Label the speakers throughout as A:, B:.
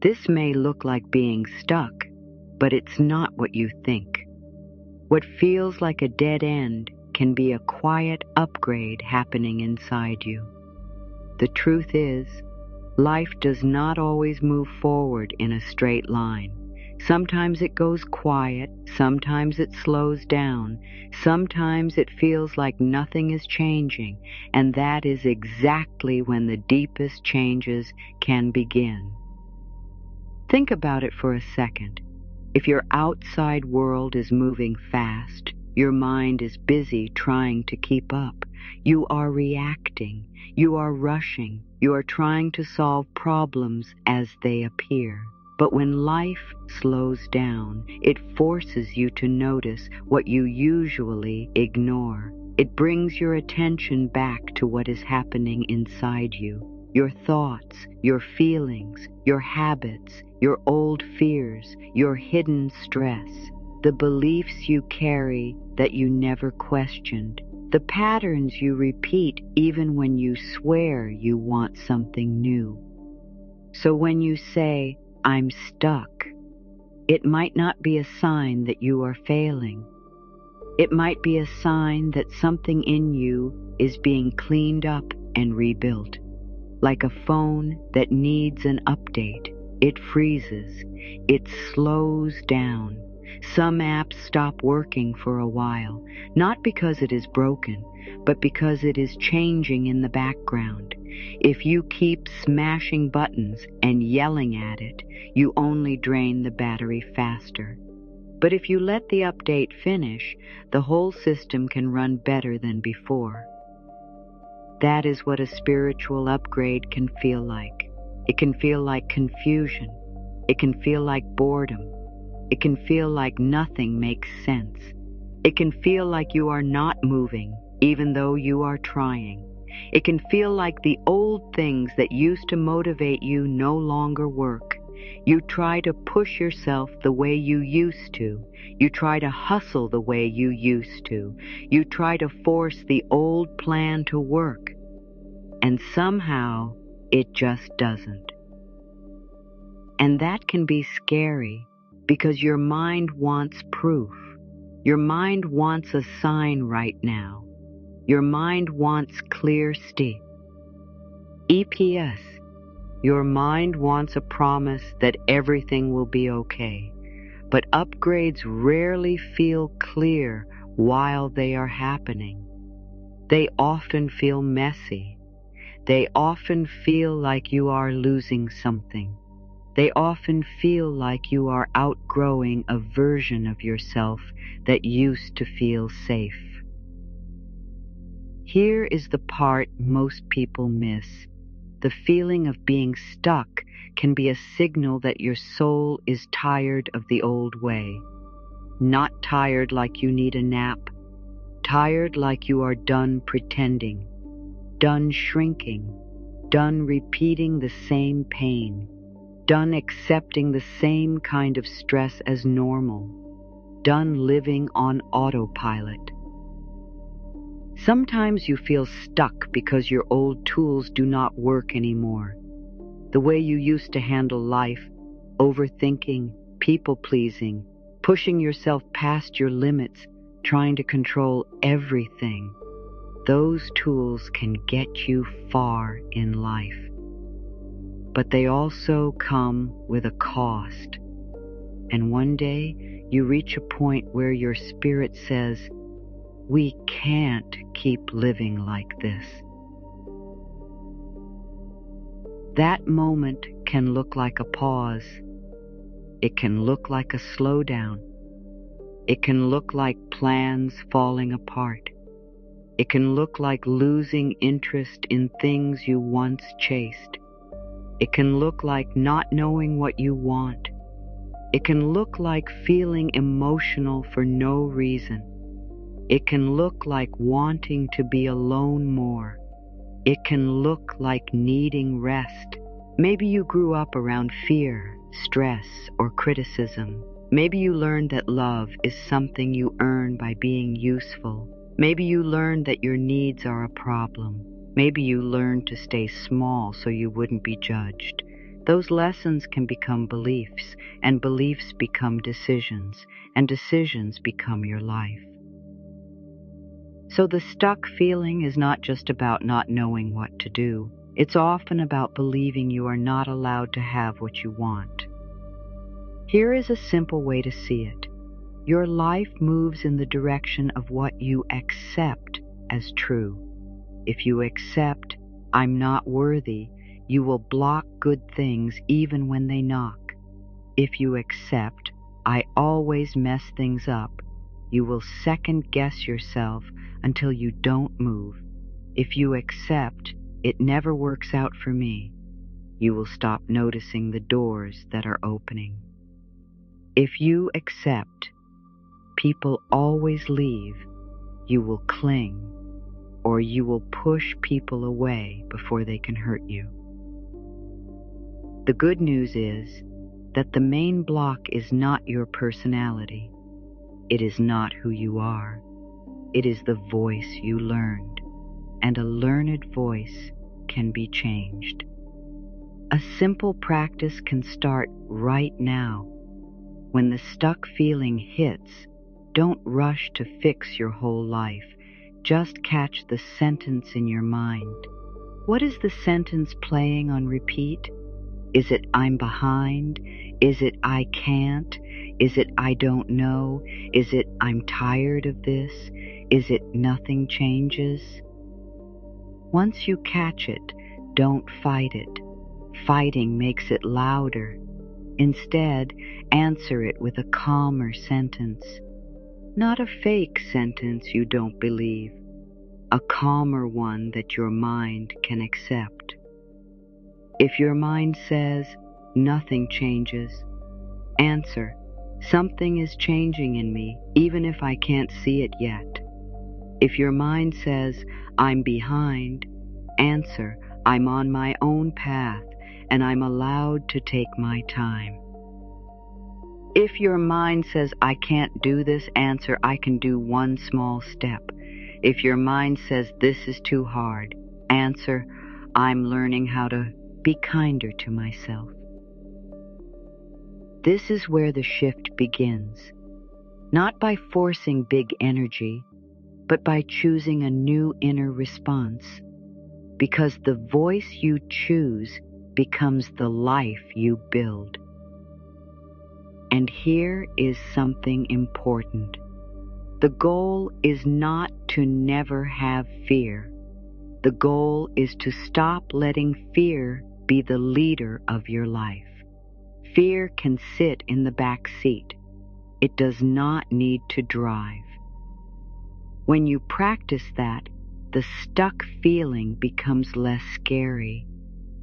A: This may look like being stuck, but it's not what you think. What feels like a dead end can be a quiet upgrade happening inside you. The truth is, life does not always move forward in a straight line. Sometimes it goes quiet, sometimes it slows down, sometimes it feels like nothing is changing, and that is exactly when the deepest changes can begin. Think about it for a second. If your outside world is moving fast, your mind is busy trying to keep up. You are reacting, you are rushing, you are trying to solve problems as they appear. But when life slows down, it forces you to notice what you usually ignore. It brings your attention back to what is happening inside you. Your thoughts, your feelings, your habits, your old fears, your hidden stress, the beliefs you carry that you never questioned, the patterns you repeat even when you swear you want something new. So when you say, "I'm stuck," it might not be a sign that you are failing. It might be a sign that something in you is being cleaned up and rebuilt. Like a phone that needs an update, it freezes, it slows down. Some apps stop working for a while, not because it is broken, but because it is changing in the background. If you keep smashing buttons and yelling at it, you only drain the battery faster. But if you let the update finish, the whole system can run better than before. That is what a spiritual upgrade can feel like. It can feel like confusion. It can feel like boredom. It can feel like nothing makes sense. It can feel like you are not moving, even though you are trying. It can feel like the old things that used to motivate you no longer work. You try to push yourself the way you used to. You try to hustle the way you used to. You try to force the old plan to work. And somehow it just doesn't. And that can be scary because your mind wants proof. Your mind wants a sign right now. Your mind wants clear EPS. Your mind wants a promise that everything will be okay. But upgrades rarely feel clear while they are happening. They often feel messy. They often feel like you are losing something. They often feel like you are outgrowing a version of yourself that used to feel safe. Here is the part most people miss. The feeling of being stuck can be a signal that your soul is tired of the old way. Not tired like you need a nap. Tired like you are done pretending. Done shrinking. Done repeating the same pain. Done accepting the same kind of stress as normal. Done living on autopilot. Sometimes you feel stuck because your old tools do not work anymore. The way you used to handle life, overthinking, people-pleasing, pushing yourself past your limits, trying to control everything. Those tools can get you far in life. But they also come with a cost. And one day you reach a point where your spirit says, "We can't keep living like this." That moment can look like a pause. It can look like a slowdown. It can look like plans falling apart. It can look like losing interest in things you once chased. It can look like not knowing what you want. It can look like feeling emotional for no reason. It can look like wanting to be alone more. It can look like needing rest. Maybe you grew up around fear, stress, or criticism. Maybe you learned that love is something you earn by being useful. Maybe you learned that your needs are a problem. Maybe you learned to stay small so you wouldn't be judged. Those lessons can become beliefs, and beliefs become decisions, and decisions become your life. So the stuck feeling is not just about not knowing what to do. It's often about believing you are not allowed to have what you want. Here is a simple way to see it. Your life moves in the direction of what you accept as true. If you accept, I'm not worthy, you will block good things even when they knock. If you accept, I always mess things up, you will second guess yourself until you don't move. If you accept, it never works out for me, you will stop noticing the doors that are opening. If you accept, people always leave, you will cling, or you will push people away before they can hurt you. The good news is that the main block is not your personality. It is not who you are. It is the voice you learned, and a learned voice can be changed. A simple practice can start right now. When the stuck feeling hits, don't rush to fix your whole life. Just catch the sentence in your mind. What is the sentence playing on repeat? Is it I'm behind? Is it I can't? Is it I don't know? Is it I'm tired of this? Is it nothing changes? Once you catch it, don't fight it. Fighting makes it louder. Instead, answer it with a calmer sentence. Not a fake sentence you don't believe, a calmer one that your mind can accept. If your mind says, nothing changes, answer, something is changing in me, even if I can't see it yet. If your mind says, I'm behind, answer, I'm on my own path, and I'm allowed to take my time. If your mind says, I can't do this, answer, I can do one small step. If your mind says, this is too hard, answer, I'm learning how to be kinder to myself. This is where the shift begins, not by forcing big energy, but by choosing a new inner response, because the voice you choose becomes the life you build. And here is something important. The goal is not to never have fear. The goal is to stop letting fear be the leader of your life. Fear can sit in the back seat. It does not need to drive. When you practice that, the stuck feeling becomes less scary,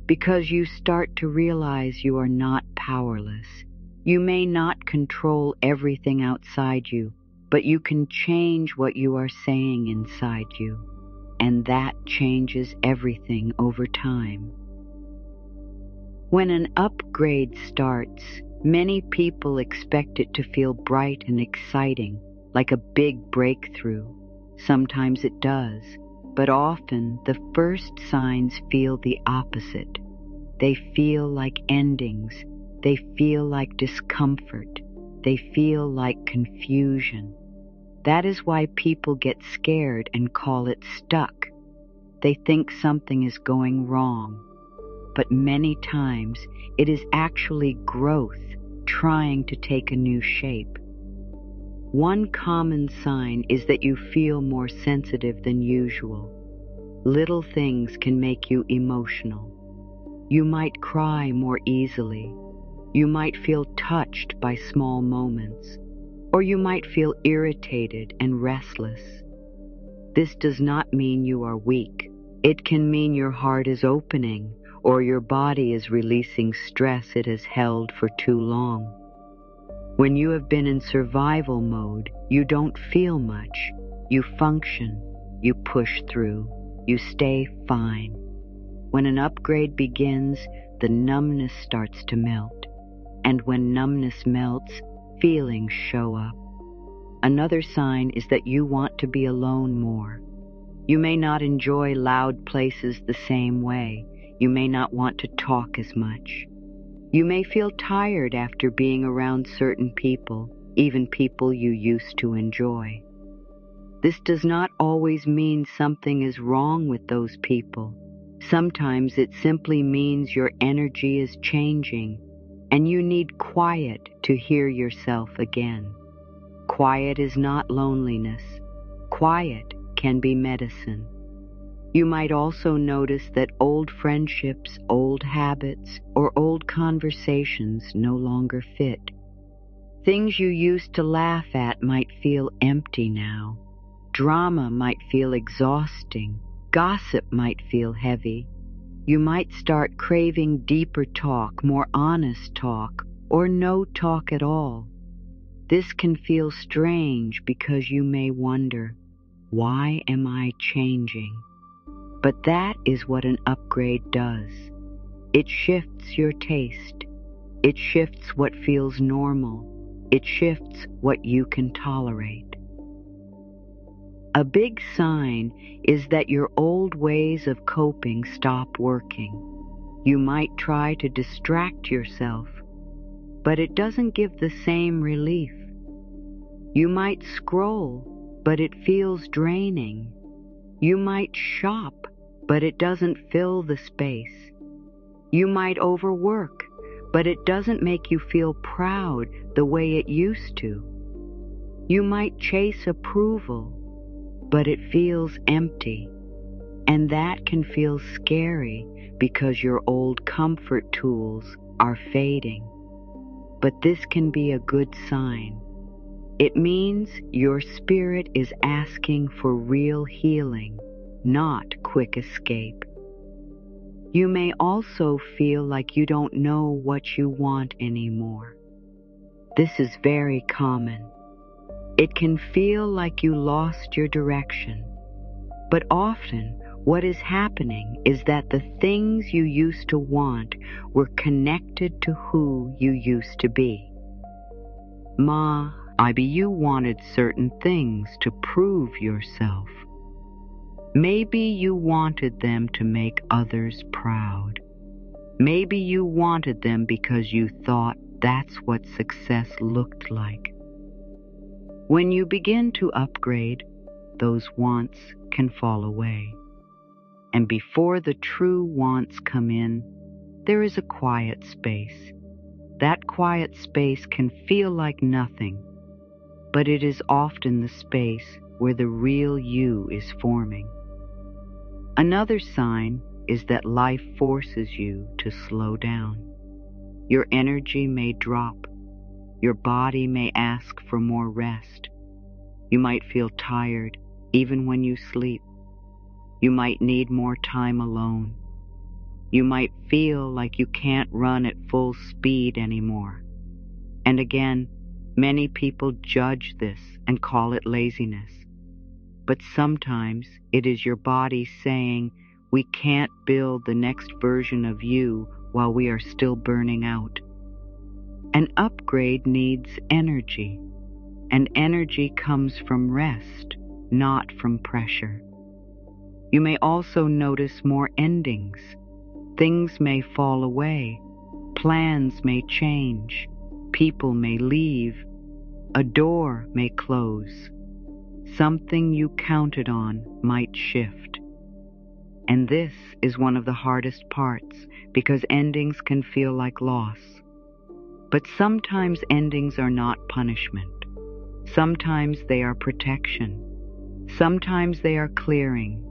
A: because you start to realize you are not powerless. You may not control everything outside you, but you can change what you are saying inside you, and that changes everything over time. When an upgrade starts, many people expect it to feel bright and exciting, like a big breakthrough. Sometimes it does, but often the first signs feel the opposite. They feel like endings. They feel like discomfort. They feel like confusion. That is why people get scared and call it stuck. They think something is going wrong. But many times it is actually growth trying to take a new shape. One common sign is that you feel more sensitive than usual. Little things can make you emotional. You might cry more easily. You might feel touched by small moments, or you might feel irritated and restless. This does not mean you are weak. It can mean your heart is opening, or your body is releasing stress it has held for too long. When you have been in survival mode, you don't feel much. You function, you push through, you stay fine. When an upgrade begins, the numbness starts to melt. And when numbness melts, feelings show up. Another sign is that you want to be alone more. You may not enjoy loud places the same way. You may not want to talk as much. You may feel tired after being around certain people, even people you used to enjoy. This does not always mean something is wrong with those people. Sometimes it simply means your energy is changing, and you need quiet to hear yourself again. Quiet is not loneliness. Quiet can be medicine. You might also notice that old friendships, old habits, or old conversations no longer fit. Things you used to laugh at might feel empty now. Drama might feel exhausting. Gossip might feel heavy. You might start craving deeper talk, more honest talk, or no talk at all. This can feel strange because you may wonder, why am I changing? But that is what an upgrade does. It shifts your taste. It shifts what feels normal. It shifts what you can tolerate. A big sign is that your old ways of coping stop working. You might try to distract yourself, but it doesn't give the same relief. You might scroll, but it feels draining. You might shop, but it doesn't fill the space. You might overwork, but it doesn't make you feel proud the way it used to. You might chase approval, but it feels empty. And that can feel scary because your old comfort tools are fading. But this can be a good sign. It means your spirit is asking for real healing, not quick escape. You may also feel like you don't know what you want anymore. This is very common. It can feel like you lost your direction. But often, what is happening is that the things you used to want were connected to who you used to be. Maybe you wanted certain things to prove yourself. Maybe you wanted them to make others proud. Maybe you wanted them because you thought that's what success looked like. When you begin to upgrade, those wants can fall away. And before the true wants come in, there is a quiet space. That quiet space can feel like nothing, but it is often the space where the real you is forming. Another sign is that life forces you to slow down. Your energy may drop. Your body may ask for more rest. You might feel tired even when you sleep. You might need more time alone. You might feel like you can't run at full speed anymore. And again, many people judge this and call it laziness. But sometimes it is your body saying, we can't build the next version of you while we are still burning out. An upgrade needs energy, and energy comes from rest, not from pressure. You may also notice more endings. Things may fall away, plans may change, people may leave, a door may close. Something you counted on might shift. And this is one of the hardest parts because endings can feel like loss. But sometimes endings are not punishment. Sometimes they are protection. Sometimes they are clearing.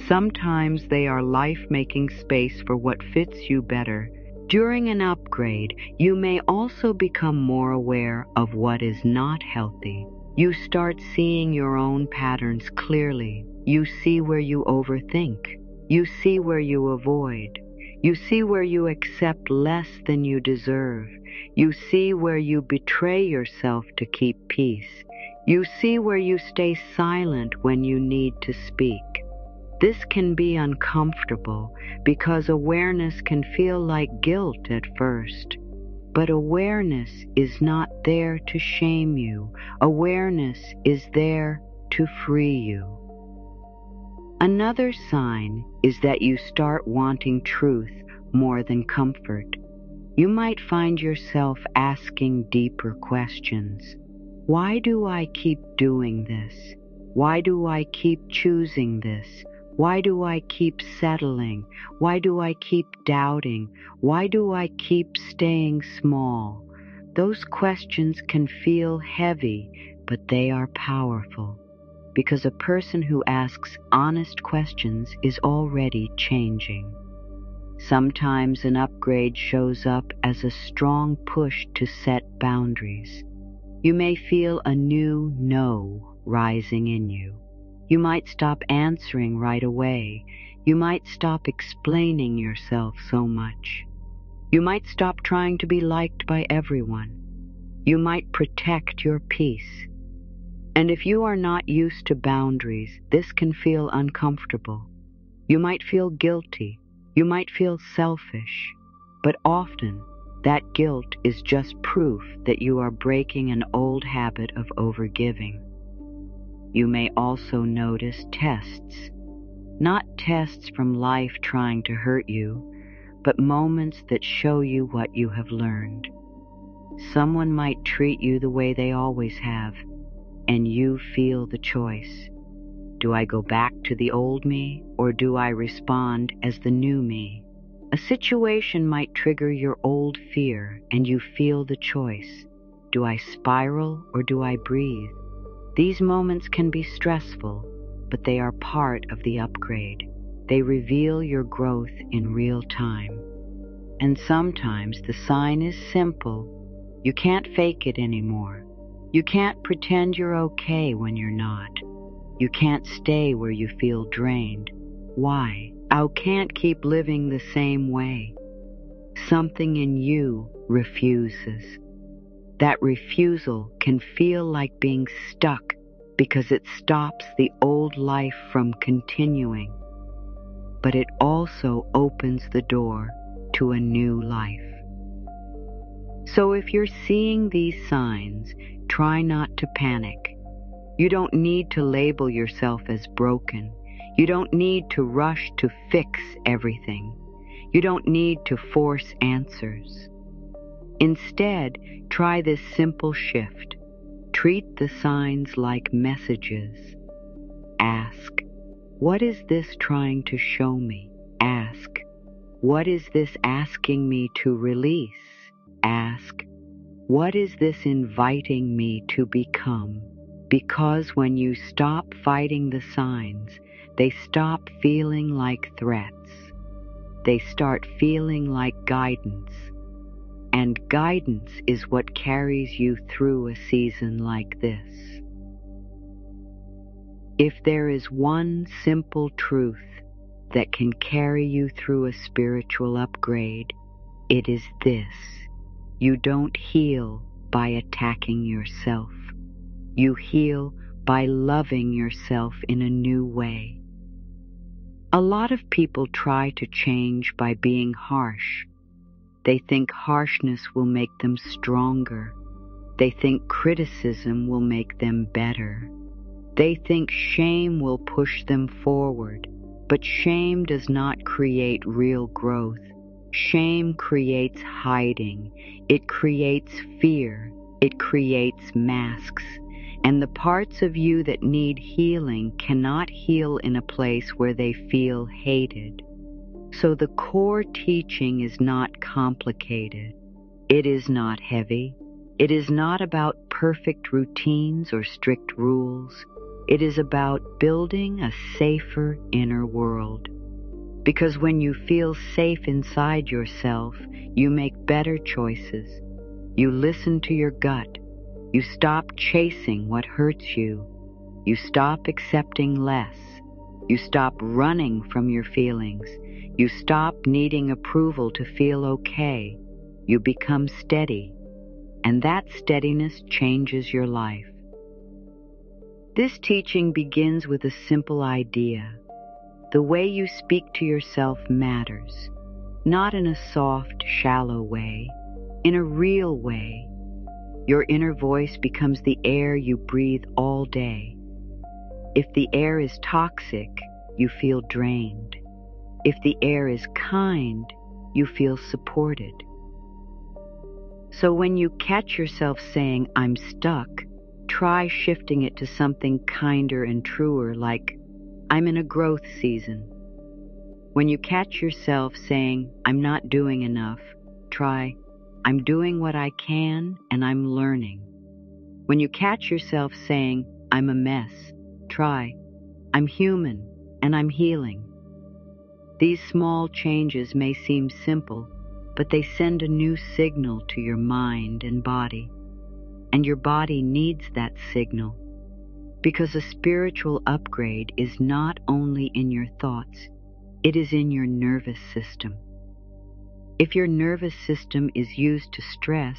A: Sometimes they are life making space for what fits you better. During an upgrade, you may also become more aware of what is not healthy. You start seeing your own patterns clearly. You see where you overthink. You see where you avoid. You see where you accept less than you deserve. You see where you betray yourself to keep peace. You see where you stay silent when you need to speak. This can be uncomfortable because awareness can feel like guilt at first. But awareness is not there to shame you. Awareness is there to free you. Another sign is that you start wanting truth more than comfort. You might find yourself asking deeper questions. Why do I keep doing this? Why do I keep choosing this? Why do I keep settling? Why do I keep doubting? Why do I keep staying small? Those questions can feel heavy, but they are powerful, because a person who asks honest questions is already changing. Sometimes an upgrade shows up as a strong push to set boundaries. You may feel a new no rising in you. You might stop answering right away. You might stop explaining yourself so much. You might stop trying to be liked by everyone. You might protect your peace. And if you are not used to boundaries, this can feel uncomfortable. You might feel guilty. You might feel selfish. But often, that guilt is just proof that you are breaking an old habit of overgiving. You may also notice tests. Not tests from life trying to hurt you, but moments that show you what you have learned. Someone might treat you the way they always have, and you feel the choice. Do I go back to the old me, or do I respond as the new me? A situation might trigger your old fear, and you feel the choice. Do I spiral, or do I breathe? These moments can be stressful, but they are part of the upgrade. They reveal your growth in real time. And sometimes the sign is simple. You can't fake it anymore. You can't pretend you're okay when you're not. You can't stay where you feel drained. Why? I can't keep living the same way. Something in you refuses. That refusal can feel like being stuck because it stops the old life from continuing. But it also opens the door to a new life. So if you're seeing these signs, try not to panic. You don't need to label yourself as broken. You don't need to rush to fix everything. You don't need to force answers. Instead, try this simple shift. Treat the signs like messages. Ask, what is this trying to show me? Ask, what is this asking me to release? Ask, what is this inviting me to become? Because when you stop fighting the signs, they stop feeling like threats. They start feeling like guidance. And guidance is what carries you through a season like this. If there is one simple truth that can carry you through a spiritual upgrade, it is this. You don't heal by attacking yourself. You heal by loving yourself in a new way. A lot of people try to change by being harsh. They think harshness will make them stronger. They think criticism will make them better. They think shame will push them forward. But shame does not create real growth. Shame creates hiding. It creates fear. It creates masks. And the parts of you that need healing cannot heal in a place where they feel hated. So the core teaching is not complicated. It is not heavy. It is not about perfect routines or strict rules. It is about building a safer inner world. Because when you feel safe inside yourself, you make better choices. You listen to your gut. You stop chasing what hurts you. You stop accepting less. You stop running from your feelings. You stop needing approval to feel okay. You become steady. And that steadiness changes your life. This teaching begins with a simple idea. The way you speak to yourself matters. Not in a soft, shallow way. In a real way. Your inner voice becomes the air you breathe all day. If the air is toxic, you feel drained. If the air is kind, you feel supported. So when you catch yourself saying, "I'm stuck," try shifting it to something kinder and truer, like, "I'm in a growth season." When you catch yourself saying, "I'm not doing enough," try, "I'm doing what I can and I'm learning." When you catch yourself saying, "I'm a mess," try, "I'm human and I'm healing." These small changes may seem simple, but they send a new signal to your mind and body. And your body needs that signal, because a spiritual upgrade is not only in your thoughts, it is in your nervous system. If your nervous system is used to stress,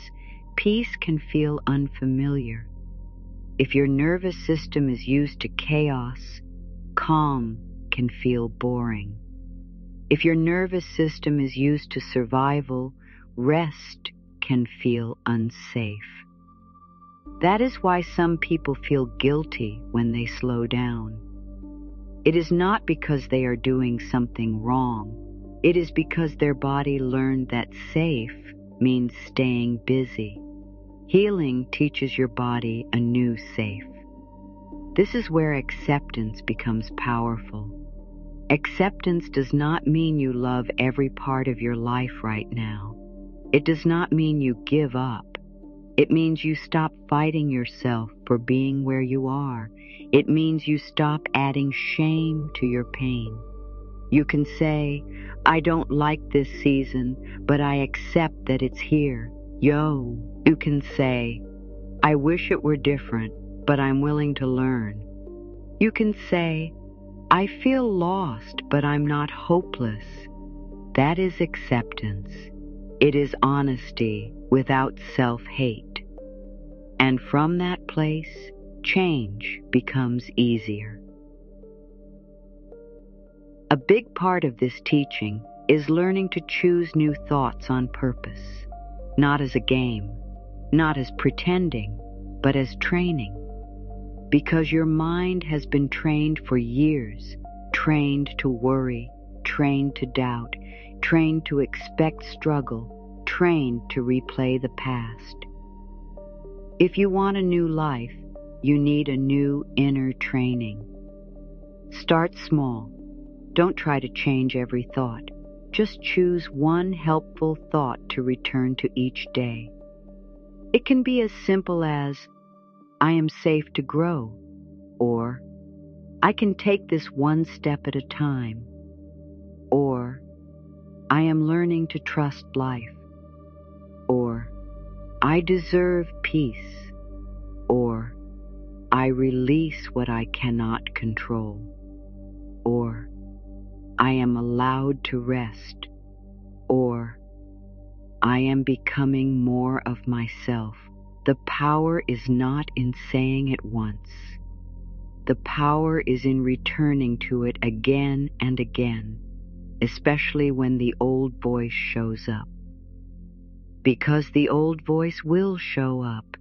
A: peace can feel unfamiliar. If your nervous system is used to chaos, calm can feel boring. If your nervous system is used to survival, rest can feel unsafe. That is why some people feel guilty when they slow down. It is not because they are doing something wrong. It is because their body learned that safe means staying busy. Healing teaches your body a new safe. This is where acceptance becomes powerful. Acceptance does not mean you love every part of your life right now. It does not mean you give up. It means you stop fighting yourself for being where you are. It means you stop adding shame to your pain. You can say, "I don't like this season, but I accept that it's here." You can say, "I wish it were different, but I'm willing to learn." You can say, "I feel lost, but I'm not hopeless." That is acceptance. It is honesty without self-hate. And from that place, change becomes easier. A big part of this teaching is learning to choose new thoughts on purpose, not as a game, not as pretending, but as training. Because your mind has been trained for years, trained to worry, trained to doubt, trained to expect struggle, trained to replay the past. If you want a new life, you need a new inner training. Start small. Don't try to change every thought. Just choose one helpful thought to return to each day. It can be as simple as, "I am safe to grow," or "I can take this one step at a time," or "I am learning to trust life," or "I deserve peace," or "I release what I cannot control," or "I am allowed to rest," or "I am becoming more of myself." The power is not in saying it once. The power is in returning to it again and again, especially when the old voice shows up. Because the old voice will show up.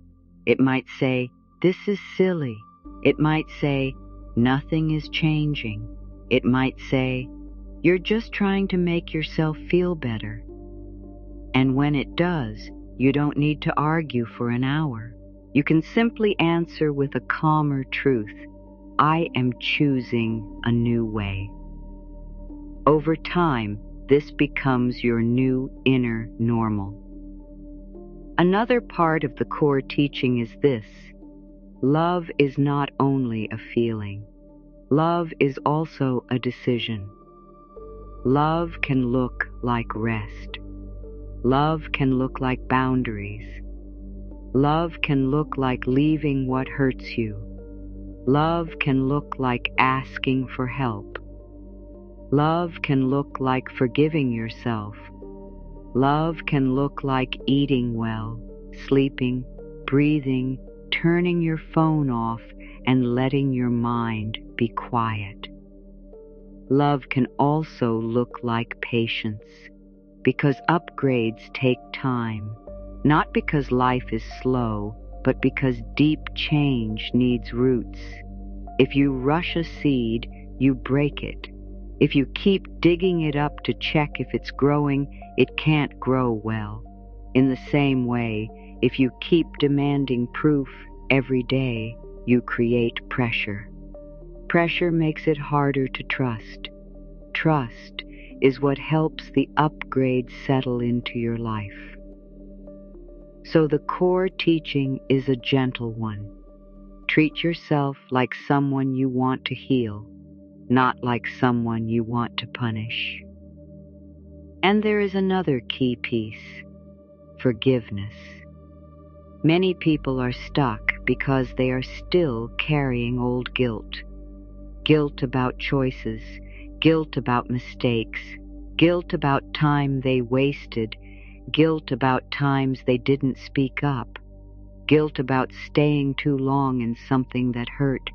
A: It might say, "This is silly." It might say, "Nothing is changing." It might say, "You're just trying to make yourself feel better." And when it does, you don't need to argue for an hour. You can simply answer with a calmer truth, "I am choosing a new way." Over time, this becomes your new inner normal. Another part of the core teaching is this: love is not only a feeling. Love is also a decision. Love can look like rest. Love can look like boundaries. Love can look like leaving what hurts you. Love can look like asking for help. Love can look like forgiving yourself. Love can look like eating well, sleeping, breathing, turning your phone off, and letting your mind be quiet. Love can also look like patience, because upgrades take time, not because life is slow, but because deep change needs roots. If you rush a seed, you break it. If you keep digging it up to check if it's growing, it can't grow well. In the same way, if you keep demanding proof every day, you create pressure. Pressure makes it harder to trust. Trust is what helps the upgrade settle into your life. So the core teaching is a gentle one. Treat yourself like someone you want to heal, not like someone you want to punish. And there is another key piece: forgiveness. Many people are stuck because they are still carrying old guilt. Guilt about choices, guilt about mistakes, guilt about time they wasted, guilt about times they didn't speak up, guilt about staying too long in something that hurt,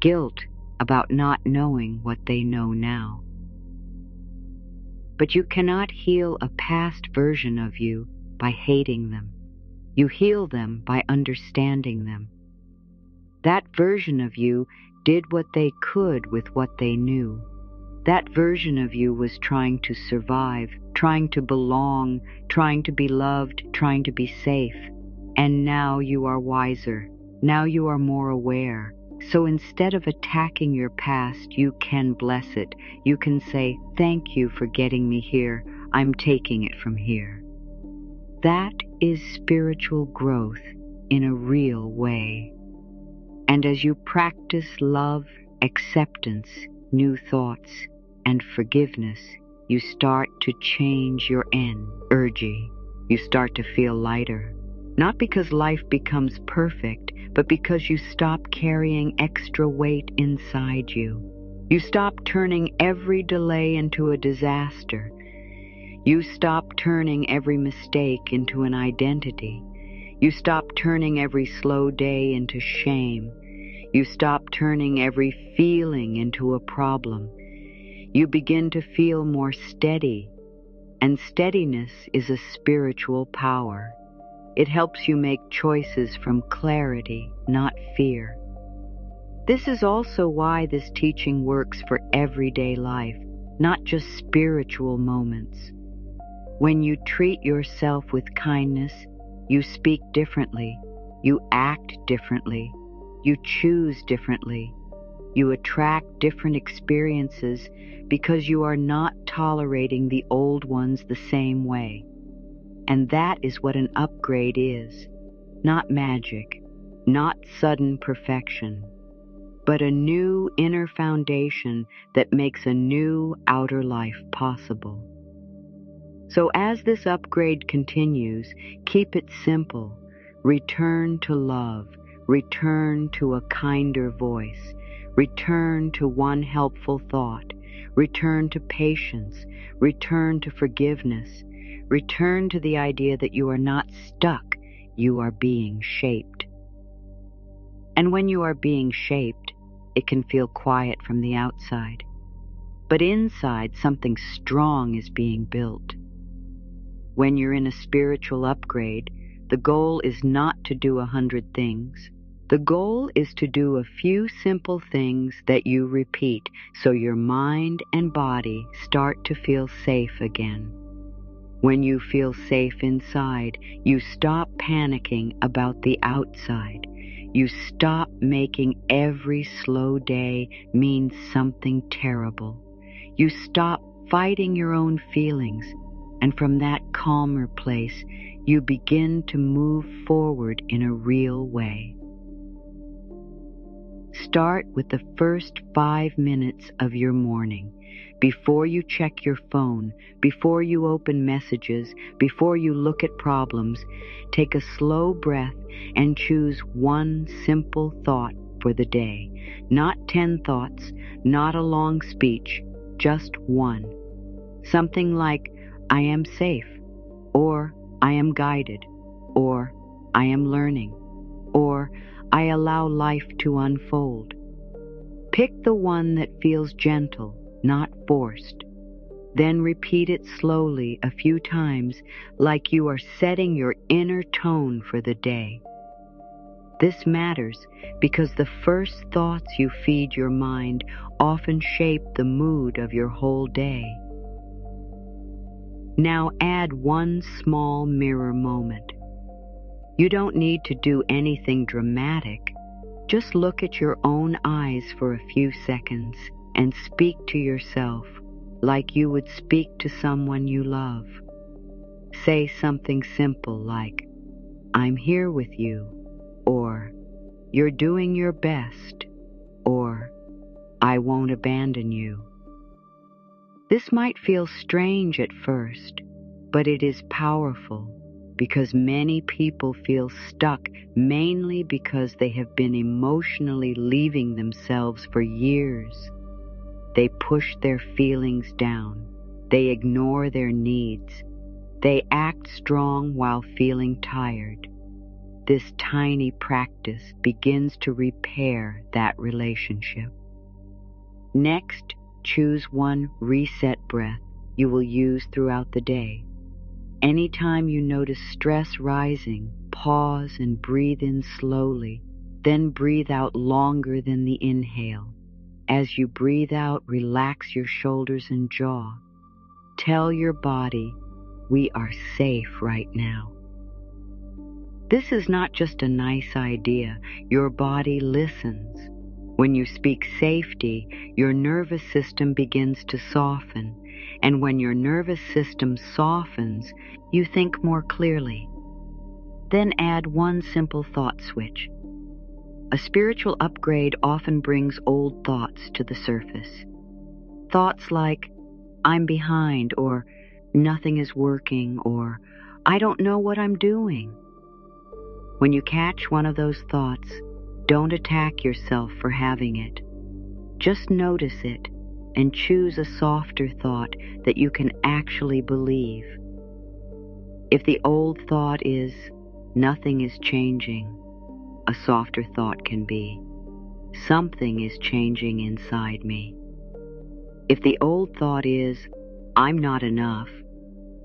A: guilt about not knowing what they know now. But you cannot heal a past version of you by hating them. You heal them by understanding them. That version of you did what they could with what they knew. That version of you was trying to survive, trying to belong, trying to be loved, trying to be safe. And now you are wiser. Now you are more aware. So instead of attacking your past, you can bless it. You can say, "Thank you for getting me here. I'm taking it from here." That is spiritual growth in a real way. And as you practice love, acceptance, new thoughts, and forgiveness, you start to change your energy. You start to feel lighter. Not because life becomes perfect, but because you stop carrying extra weight inside you. You stop turning every delay into a disaster. You stop turning every mistake into an identity. You stop turning every slow day into shame. You stop turning every feeling into a problem. You begin to feel more steady, and steadiness is a spiritual power. It helps you make choices from clarity, not fear. This is also why this teaching works for everyday life, not just spiritual moments. When you treat yourself with kindness, you speak differently, you act differently, you choose differently, you attract different experiences because you are not tolerating the old ones the same way. And that is what an upgrade is. Not magic, not sudden perfection, but a new inner foundation that makes a new outer life possible. So as this upgrade continues, keep it simple. Return to love. Return to a kinder voice. Return to one helpful thought. Return to patience. Return to forgiveness. Return to the idea that you are not stuck, you are being shaped. And when you are being shaped, it can feel quiet from the outside. But inside, something strong is being built. When you're in a spiritual upgrade, the goal is not to do 100 things. The goal is to do a few simple things that you repeat so your mind and body start to feel safe again. When you feel safe inside, you stop panicking about the outside. You stop making every slow day mean something terrible. You stop fighting your own feelings, and from that calmer place, you begin to move forward in a real way. Start with the first 5 minutes of your morning. Before you check your phone, before you open messages, before you look at problems, take a slow breath and choose one simple thought for the day. Not 10 thoughts, not a long speech, just one. Something like, "I am safe," or "I am guided," or "I am learning," or "I allow life to unfold." Pick the one that feels gentle, not forced. Then repeat it slowly a few times, like you are setting your inner tone for the day. This matters because the first thoughts you feed your mind often shape the mood of your whole day. Now add one small mirror moment. You don't need to do anything dramatic. Just look at your own eyes for a few seconds and speak to yourself like you would speak to someone you love. Say something simple like, "I'm here with you," or "You're doing your best," or "I won't abandon you." This might feel strange at first, but it is powerful because many people feel stuck mainly because they have been emotionally leaving themselves for years. They push their feelings down. They ignore their needs. They act strong while feeling tired. This tiny practice begins to repair that relationship. Next, choose one reset breath you will use throughout the day. Anytime you notice stress rising, pause and breathe in slowly, then breathe out longer than the inhale. As you breathe out, relax your shoulders and jaw. Tell your body, "We are safe right now." This is not just a nice idea. Your body listens. When you speak safety, your nervous system begins to soften. And when your nervous system softens, you think more clearly. Then add one simple thought switch. A spiritual upgrade often brings old thoughts to the surface. Thoughts like, "I'm behind," or "Nothing is working," or "I don't know what I'm doing." When you catch one of those thoughts, don't attack yourself for having it. Just notice it and choose a softer thought that you can actually believe. If the old thought is, "Nothing is changing," a softer thought can be, "Something is changing inside me." If the old thought is, "I'm not enough,"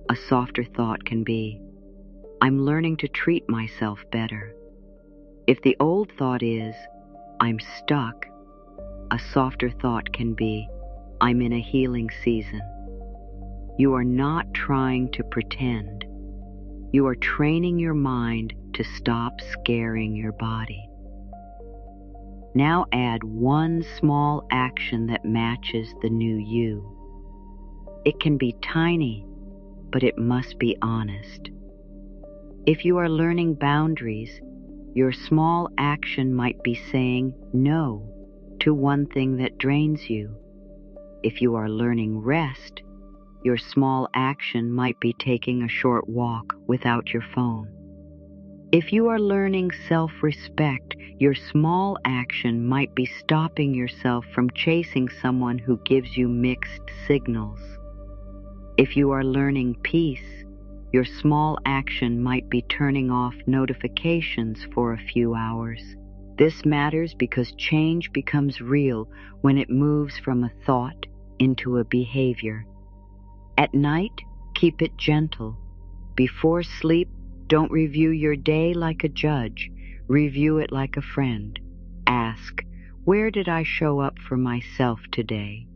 A: a softer thought can be, "I'm learning to treat myself better." If the old thought is, "I'm stuck," a softer thought can be, "I'm in a healing season." You are not trying to pretend. You are training your mind to stop scaring your body. Now add one small action that matches the new you. It can be tiny, but it must be honest. If you are learning boundaries, your small action might be saying no to one thing that drains you. If you are learning rest, your small action might be taking a short walk without your phone. If you are learning self-respect, your small action might be stopping yourself from chasing someone who gives you mixed signals. If you are learning peace, your small action might be turning off notifications for a few hours. This matters because change becomes real when it moves from a thought into a behavior. At night, keep it gentle. Before sleep, don't review your day like a judge. Review it like a friend. Ask, where did I show up for myself today?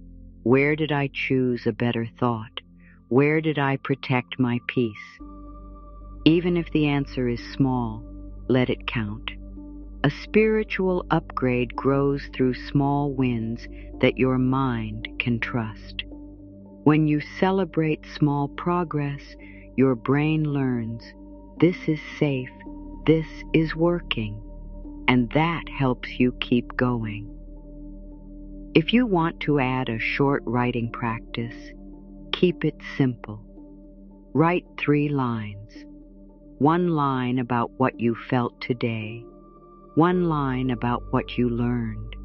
A: Where did I choose a better thought? Where did I protect my peace? Even if the answer is small, let it count. A spiritual upgrade grows through small wins that your mind can trust. When you celebrate small progress, your brain learns, this is safe, this is working, and that helps you keep going. If you want to add a short writing practice, keep it simple. Write 3 lines. 1 line about what you felt today. 1 line about what you learned.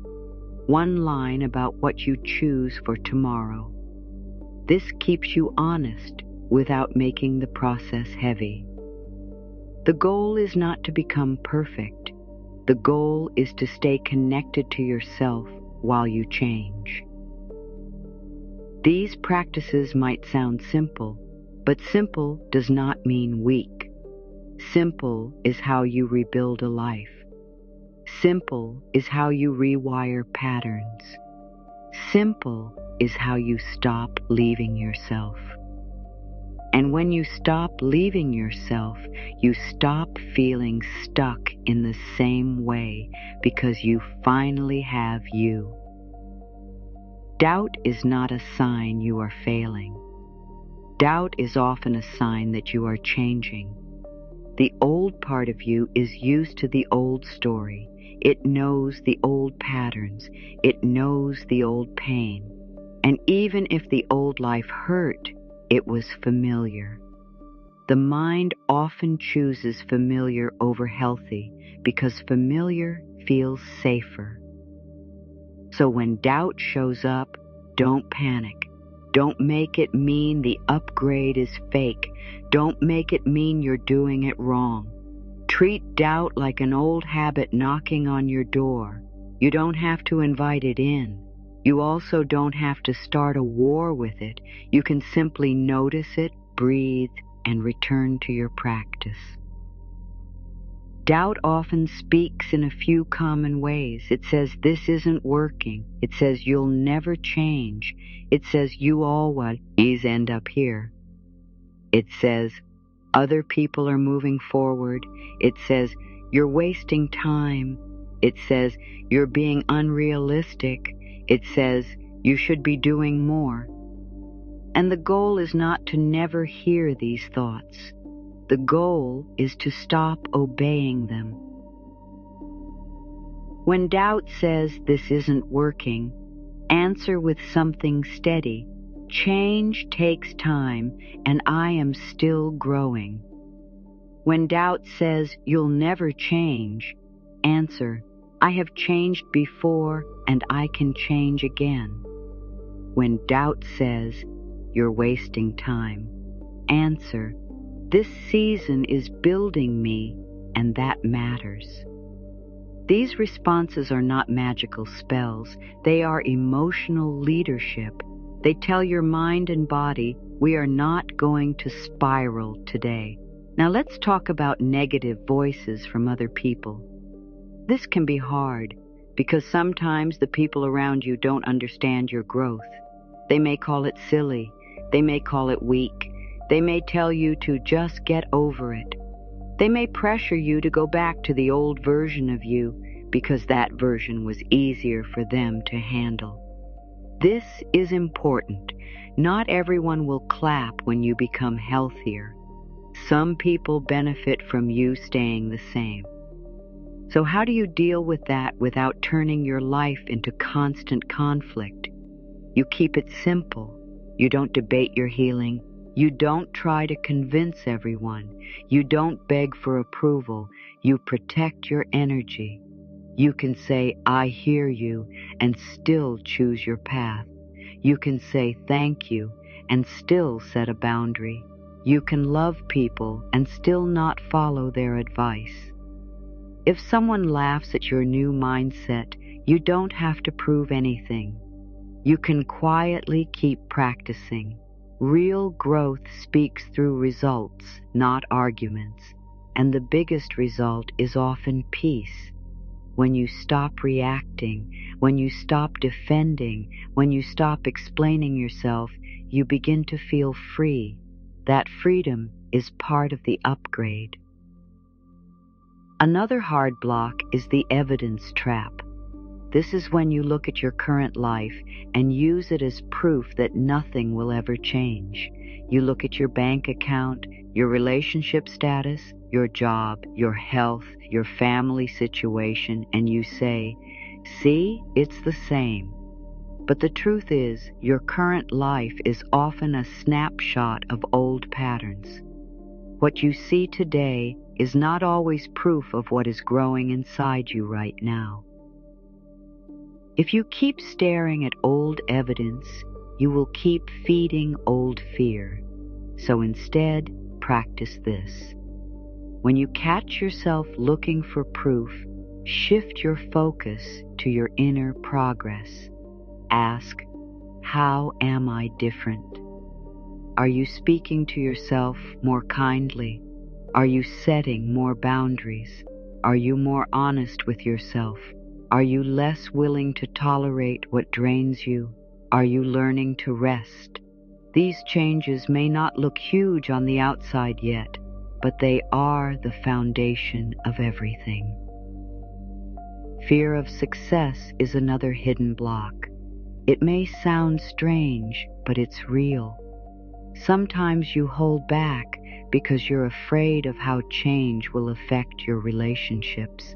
A: 1 line about what you choose for tomorrow. This keeps you honest without making the process heavy. The goal is not to become perfect. The goal is to stay connected to yourself while you change. These practices might sound simple, but simple does not mean weak. Simple is how you rebuild a life. Simple is how you rewire patterns. Simple is how you stop leaving yourself. And when you stop leaving yourself, you stop feeling stuck in the same way because you finally have you. Doubt is not a sign you are failing. Doubt is often a sign that you are changing. The old part of you is used to the old story. It knows the old patterns. It knows the old pain. And even if the old life hurt, it was familiar. The mind often chooses familiar over healthy because familiar feels safer. So when doubt shows up, don't panic. Don't make it mean the upgrade is fake. Don't make it mean you're doing it wrong. Treat doubt like an old habit knocking on your door. You don't have to invite it in. You also don't have to start a war with it. You can simply notice it, breathe, and return to your practice. Doubt often speaks in a few common ways. It says, this isn't working. It says, you'll never change. It says, you always end up here. It says, other people are moving forward. It says, you're wasting time. It says, you're being unrealistic. It says, you should be doing more. And the goal is not to never hear these thoughts. The goal is to stop obeying them. When doubt says this isn't working, answer with something steady. Change takes time, and I am still growing. When doubt says you'll never change, answer, I have changed before and I can change again. When doubt says you're wasting time, answer, this season is building me, and that matters. These responses are not magical spells. They are emotional leadership. They tell your mind and body, we are not going to spiral today. Now let's talk about negative voices from other people. This can be hard because sometimes the people around you don't understand your growth. They may call it silly. They may call it weak. They may tell you to just get over it. They may pressure you to go back to the old version of you because that version was easier for them to handle. This is important. Not everyone will clap when you become healthier. Some people benefit from you staying the same. So how do you deal with that without turning your life into constant conflict? You keep it simple. You don't debate your healing. You don't try to convince everyone. You don't beg for approval. You protect your energy. You can say, I hear you, and still choose your path. You can say thank you and still set a boundary. You can love people and still not follow their advice. If someone laughs at your new mindset, you don't have to prove anything. You can quietly keep practicing. Real growth speaks through results, not arguments. And the biggest result is often peace. When you stop reacting, when you stop defending, when you stop explaining yourself, you begin to feel free. That freedom is part of the upgrade. Another hard block is the evidence trap. This is when you look at your current life and use it as proof that nothing will ever change. You look at your bank account, your relationship status, your job, your health, your family situation, and you say, see, it's the same. But the truth is, your current life is often a snapshot of old patterns. What you see today is not always proof of what is growing inside you right now. If you keep staring at old evidence, you will keep feeding old fear. So instead, practice this. When you catch yourself looking for proof, shift your focus to your inner progress. Ask, how am I different? Are you speaking to yourself more kindly? Are you setting more boundaries? Are you more honest with yourself? Are you less willing to tolerate what drains you? Are you learning to rest? These changes may not look huge on the outside yet, but they are the foundation of everything. Fear of success is another hidden block. It may sound strange, but it's real. Sometimes you hold back because you're afraid of how change will affect your relationships.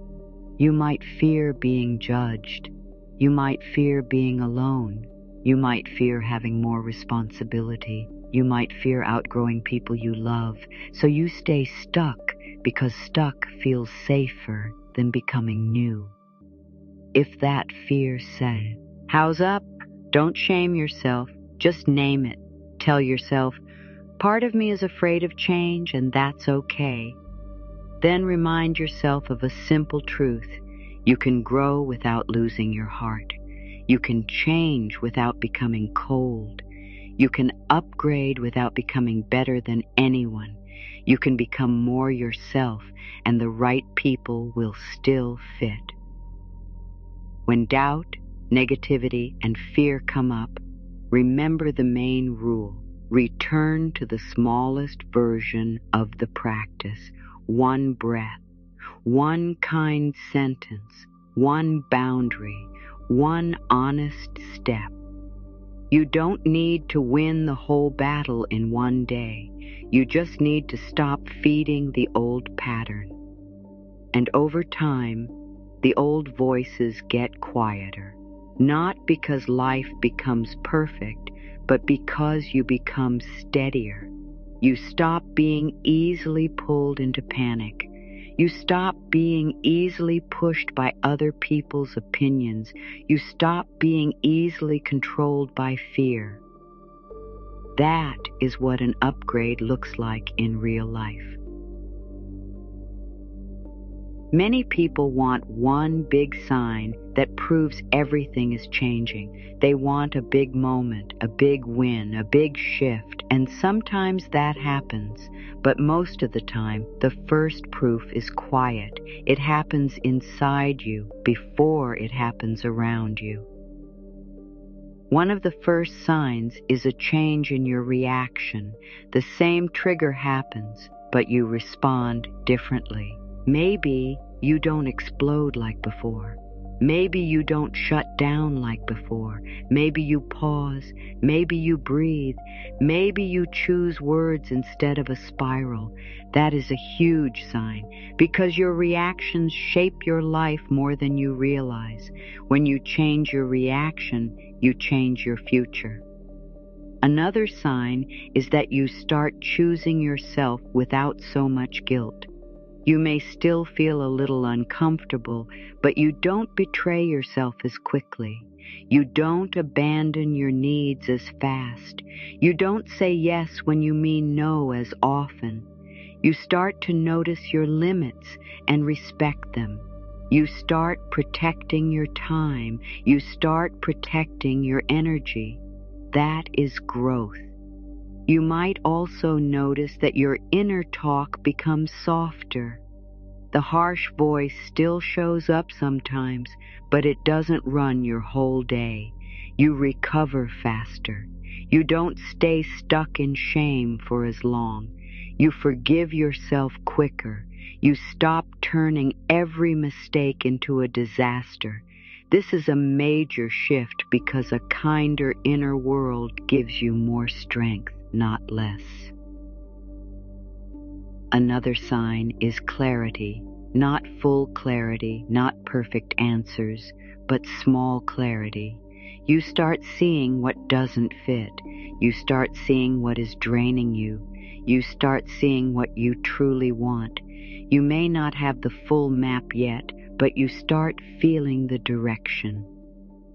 A: You might fear being judged. You might fear being alone. You might fear having more responsibility. You might fear outgrowing people you love. So you stay stuck because stuck feels safer than becoming new. If that fear says, "How's up?" Don't shame yourself. Just name it. Tell yourself, "Part of me is afraid of change, and that's okay." Then remind yourself of a simple truth. You can grow without losing your heart. You can change without becoming cold. You can upgrade without becoming better than anyone. You can become more yourself, and the right people will still fit. When doubt, negativity, and fear come up, remember the main rule. Return to the smallest version of the practice. One breath, one kind sentence, one boundary, one honest step. You don't need to win the whole battle in one day. You just need to stop feeding the old pattern. And over time, the old voices get quieter. Not because life becomes perfect, but because you become steadier. You stop being easily pulled into panic. You stop being easily pushed by other people's opinions. You stop being easily controlled by fear. That is what an upgrade looks like in real life. Many people want one big sign that proves everything is changing. They want a big moment, a big win, a big shift, and sometimes that happens. But most of the time, the first proof is quiet. It happens inside you before it happens around you. One of the first signs is a change in your reaction. The same trigger happens, but you respond differently. Maybe you don't explode like before. Maybe you don't shut down like before. Maybe you pause. Maybe you breathe. Maybe you choose words instead of a spiral. That is a huge sign because your reactions shape your life more than you realize. When you change your reaction, you change your future. Another sign is that you start choosing yourself without so much guilt. You may still feel a little uncomfortable, but you don't betray yourself as quickly. You don't abandon your needs as fast. You don't say yes when you mean no as often. You start to notice your limits and respect them. You start protecting your time. You start protecting your energy. That is growth. You might also notice that your inner talk becomes softer. The harsh voice still shows up sometimes, but it doesn't run your whole day. You recover faster. You don't stay stuck in shame for as long. You forgive yourself quicker. You stop turning every mistake into a disaster. This is a major shift because a kinder inner world gives you more strength, not less. Another sign is clarity. Not full clarity, not perfect answers, but small clarity. You start seeing what doesn't fit. You start seeing what is draining you. You start seeing what you truly want. You may not have the full map yet, but you start feeling the direction.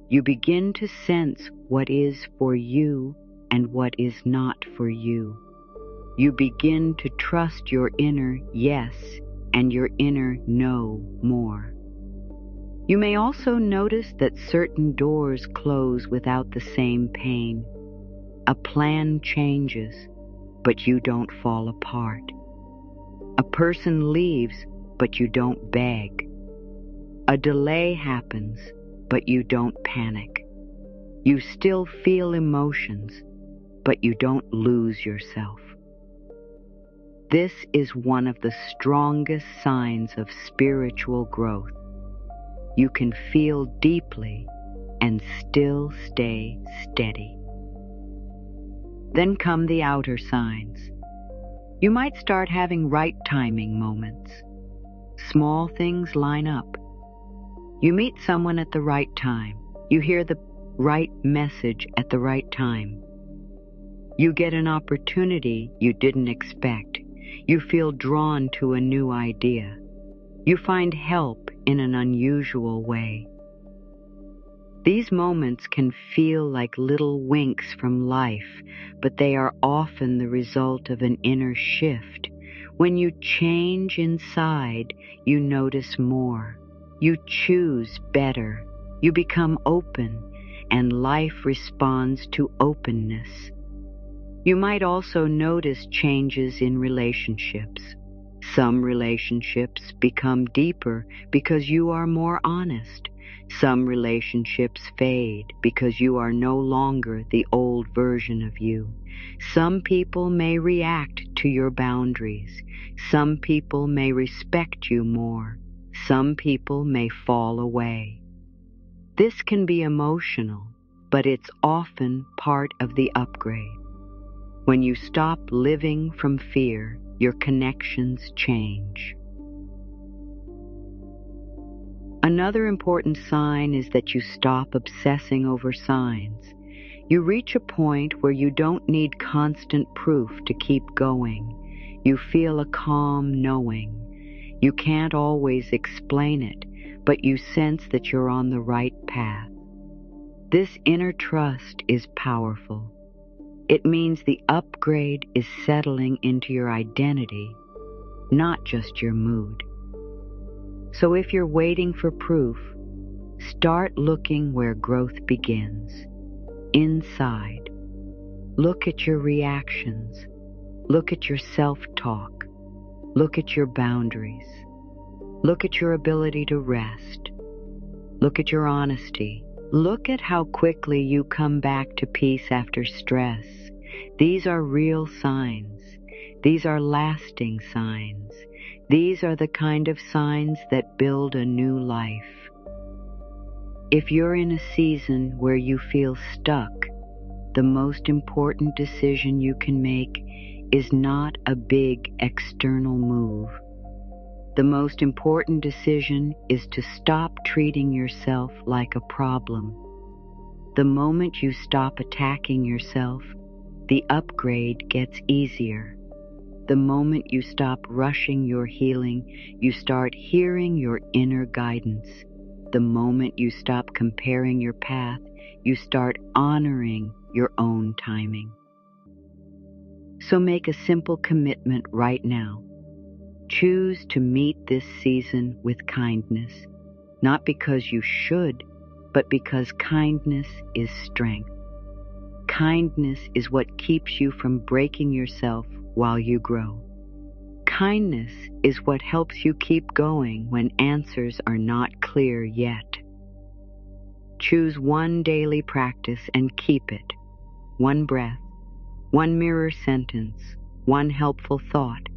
A: You begin to sense what is for you and what is not for you. You begin to trust your inner yes and your inner no more. You may also notice that certain doors close without the same pain. A plan changes, but you don't fall apart. A person leaves, but you don't beg. A delay happens, but you don't panic. You still feel emotions, but you don't lose yourself. This is one of the strongest signs of spiritual growth. You can feel deeply and still stay steady. Then come the outer signs. You might start having right timing moments. Small things line up. You meet someone at the right time. You hear the right message at the right time. You get an opportunity you didn't expect. You feel drawn to a new idea. You find help in an unusual way. These moments can feel like little winks from life, but they are often the result of an inner shift. When you change inside, you notice more. You choose better. You become open, and life responds to openness. You might also notice changes in relationships. Some relationships become deeper because you are more honest. Some relationships fade because you are no longer the old version of you. Some people may react to your boundaries. Some people may respect you more. Some people may fall away. This can be emotional, but it's often part of the upgrade. When you stop living from fear, your connections change. Another important sign is that you stop obsessing over signs. You reach a point where you don't need constant proof to keep going. You feel a calm knowing. You can't always explain it, but you sense that you're on the right path. This inner trust is powerful. It means the upgrade is settling into your identity, not just your mood. So if you're waiting for proof, start looking where growth begins, inside. Look at your reactions. Look at your self-talk. Look at your boundaries. Look at your ability to rest. Look at your honesty. Look at how quickly you come back to peace after stress. These are real signs. These are lasting signs. These are the kind of signs that build a new life. If you're in a season where you feel stuck, the most important decision you can make is not a big external move. The most important decision is to stop treating yourself like a problem. The moment you stop attacking yourself, the upgrade gets easier. The moment you stop rushing your healing, you start hearing your inner guidance. The moment you stop comparing your path, you start honoring your own timing. So make a simple commitment right now. Choose to meet this season with kindness, not because you should, but because kindness is strength. Kindness is what keeps you from breaking yourself while you grow. Kindness is what helps you keep going when answers are not clear yet. Choose one daily practice and keep it. One breath, one mirror sentence, one helpful thought,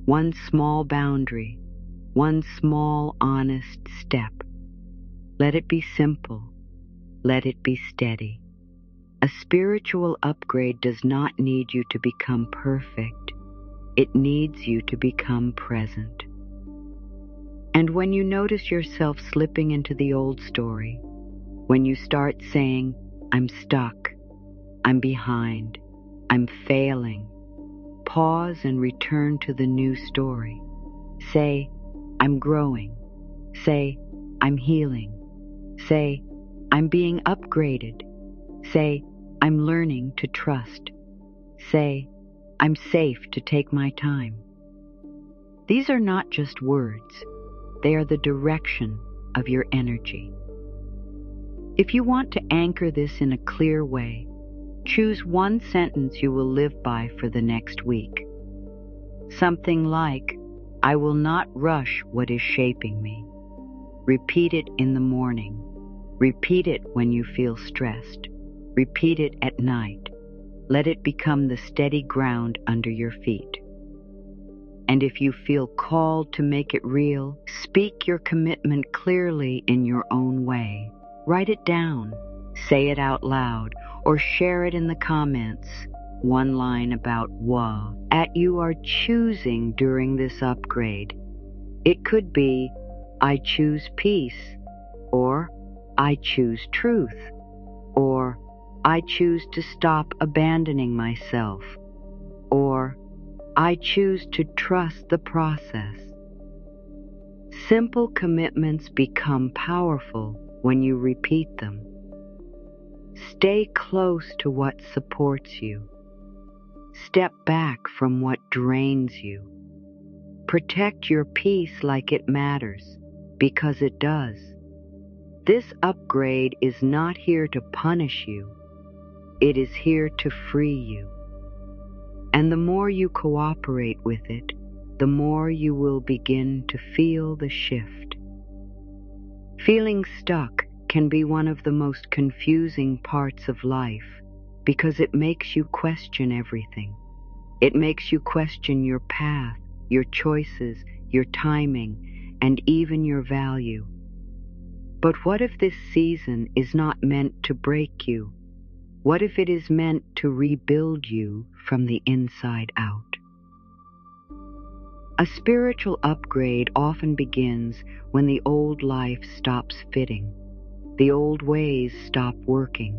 A: one small boundary, one small honest step. Let it be simple. Let it be steady. A spiritual upgrade does not need you to become perfect. It needs you to become present. And when you notice yourself slipping into the old story, when you start saying, "I'm stuck, I'm behind, I'm failing," pause and return to the new story. Say, "I'm growing." Say, "I'm healing." Say, "I'm being upgraded." Say, "I'm learning to trust." Say, "I'm safe to take my time." These are not just words. They are the direction of your energy. If you want to anchor this in a clear way, choose one sentence you will live by for the next week. Something like, "I will not rush what is shaping me." Repeat it in the morning. Repeat it when you feel stressed. Repeat it at night. Let it become the steady ground under your feet. And if you feel called to make it real, speak your commitment clearly in your own way. Write it down, say it out loud, or share it in the comments. One line about what you are choosing during this upgrade. It could be, I choose peace, or I choose truth, or I choose to stop abandoning myself, or I choose to trust the process. Simple commitments become powerful when you repeat them. Stay close to what supports you. Step back from what drains you. Protect your peace like it matters, because it does. This upgrade is not here to punish you. It is here to free you. And the more you cooperate with it, the more you will begin to feel the shift. Feeling stuck can be one of the most confusing parts of life because it makes you question everything. It makes you question your path, your choices, your timing, and even your value. But what if this season is not meant to break you? What if it is meant to rebuild you from the inside out? A spiritual upgrade often begins when the old life stops fitting. The old ways stop working.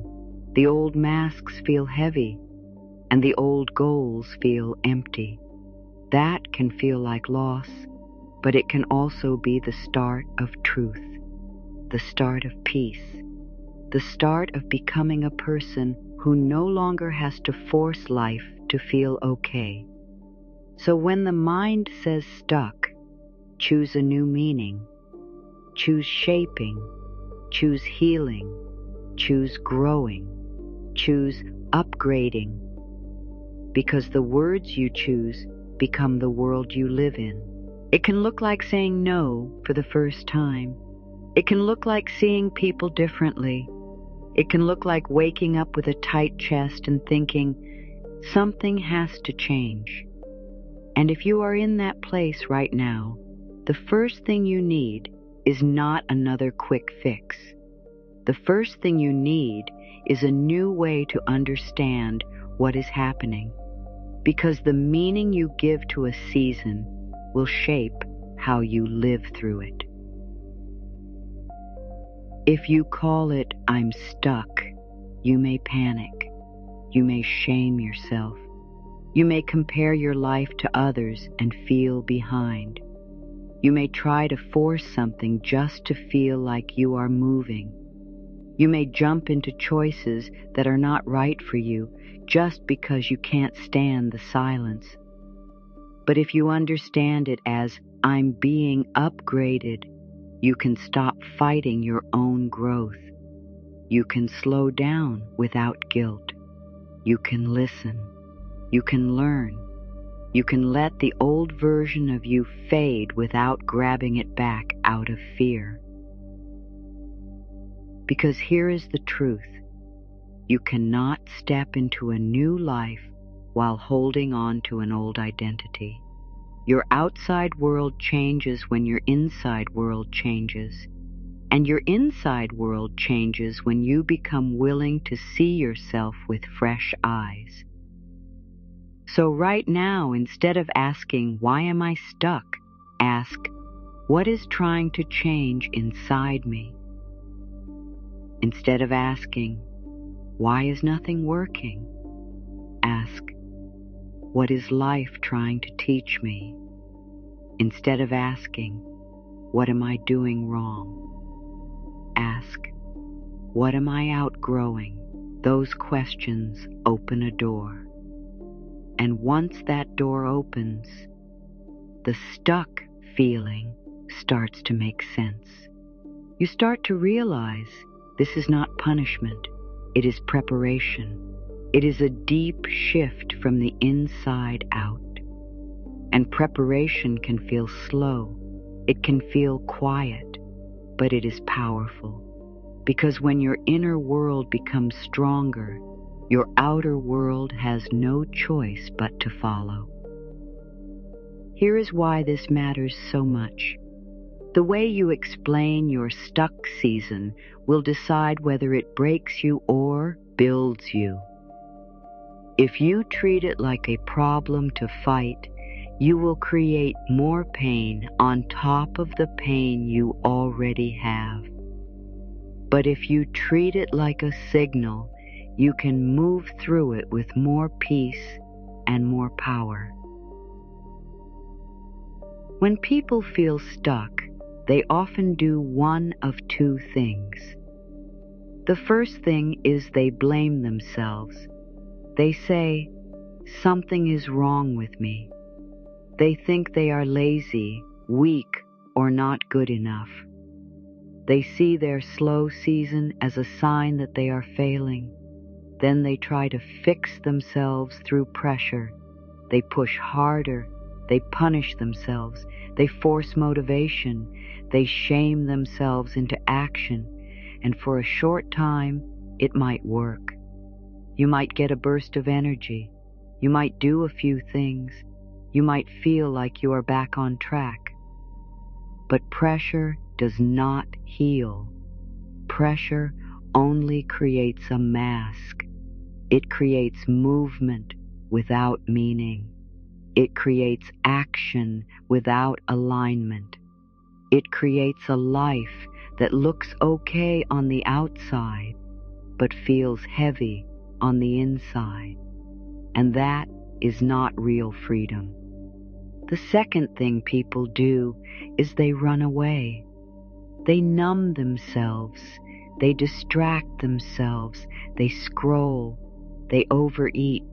A: The old masks feel heavy, and the old goals feel empty. That can feel like loss, but it can also be the start of truth, the start of peace, the start of becoming a person who no longer has to force life to feel okay. So when the mind says stuck, choose a new meaning. Choose shaping. Choose healing. Choose growing. Choose upgrading. Because the words you choose become the world you live in. It can look like saying no for the first time. It can look like seeing people differently. It can look like waking up with a tight chest and thinking, something has to change. And if you are in that place right now, the first thing you need is not another quick fix. The first thing you need is a new way to understand what is happening, because the meaning you give to a season will shape how you live through it. If you call it, I'm stuck, you may panic. You may shame yourself. You may compare your life to others and feel behind. You may try to force something just to feel like you are moving. You may jump into choices that are not right for you just because you can't stand the silence. But if you understand it as, I'm being upgraded, you can stop fighting your own growth. You can slow down without guilt. You can listen. You can learn. You can let the old version of you fade without grabbing it back out of fear. Because here is the truth. You cannot step into a new life while holding on to an old identity. Your outside world changes when your inside world changes. And your inside world changes when you become willing to see yourself with fresh eyes. So right now, instead of asking, why am I stuck? Ask, what is trying to change inside me? Instead of asking, why is nothing working? Ask, what is life trying to teach me? Instead of asking, what am I doing wrong? Ask, what am I outgrowing? Those questions open a door. And once that door opens, the stuck feeling starts to make sense. You start to realize this is not punishment. It is preparation. It is a deep shift from the inside out. And preparation can feel slow. It can feel quiet, but it is powerful. Because when your inner world becomes stronger, Your outer world has no choice but to follow. Here is why this matters so much. The way you explain your stuck season will decide whether it breaks you or builds you. If you treat it like a problem to fight, you will create more pain on top of the pain you already have. But if you treat it like a signal, you can move through it with more peace and more power. When people feel stuck, they often do one of two things. The first thing is they blame themselves. They say, "Something is wrong with me." They think they are lazy, weak, or not good enough. They see their slow season as a sign that they are failing. Then they try to fix themselves through pressure. They push harder. They punish themselves. They force motivation. They shame themselves into action. And for a short time, it might work. You might get a burst of energy. You might do a few things. You might feel like you are back on track. But pressure does not heal. Pressure only creates a mask. It creates movement without meaning. It creates action without alignment. It creates a life that looks okay on the outside, but feels heavy on the inside. And that is not real freedom. The second thing people do is they run away. They numb themselves. They distract themselves. They scroll. They overeat.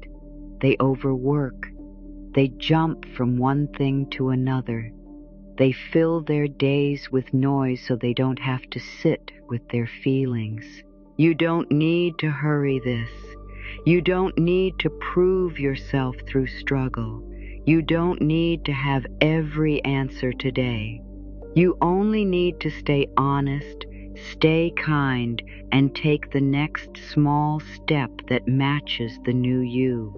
A: They overwork. They jump from one thing to another. They fill their days with noise so they don't have to sit with their feelings. You don't need to hurry this. You don't need to prove yourself through struggle. You don't need to have every answer today. You only need to stay honest, stay kind, and take the next small step that matches the new you.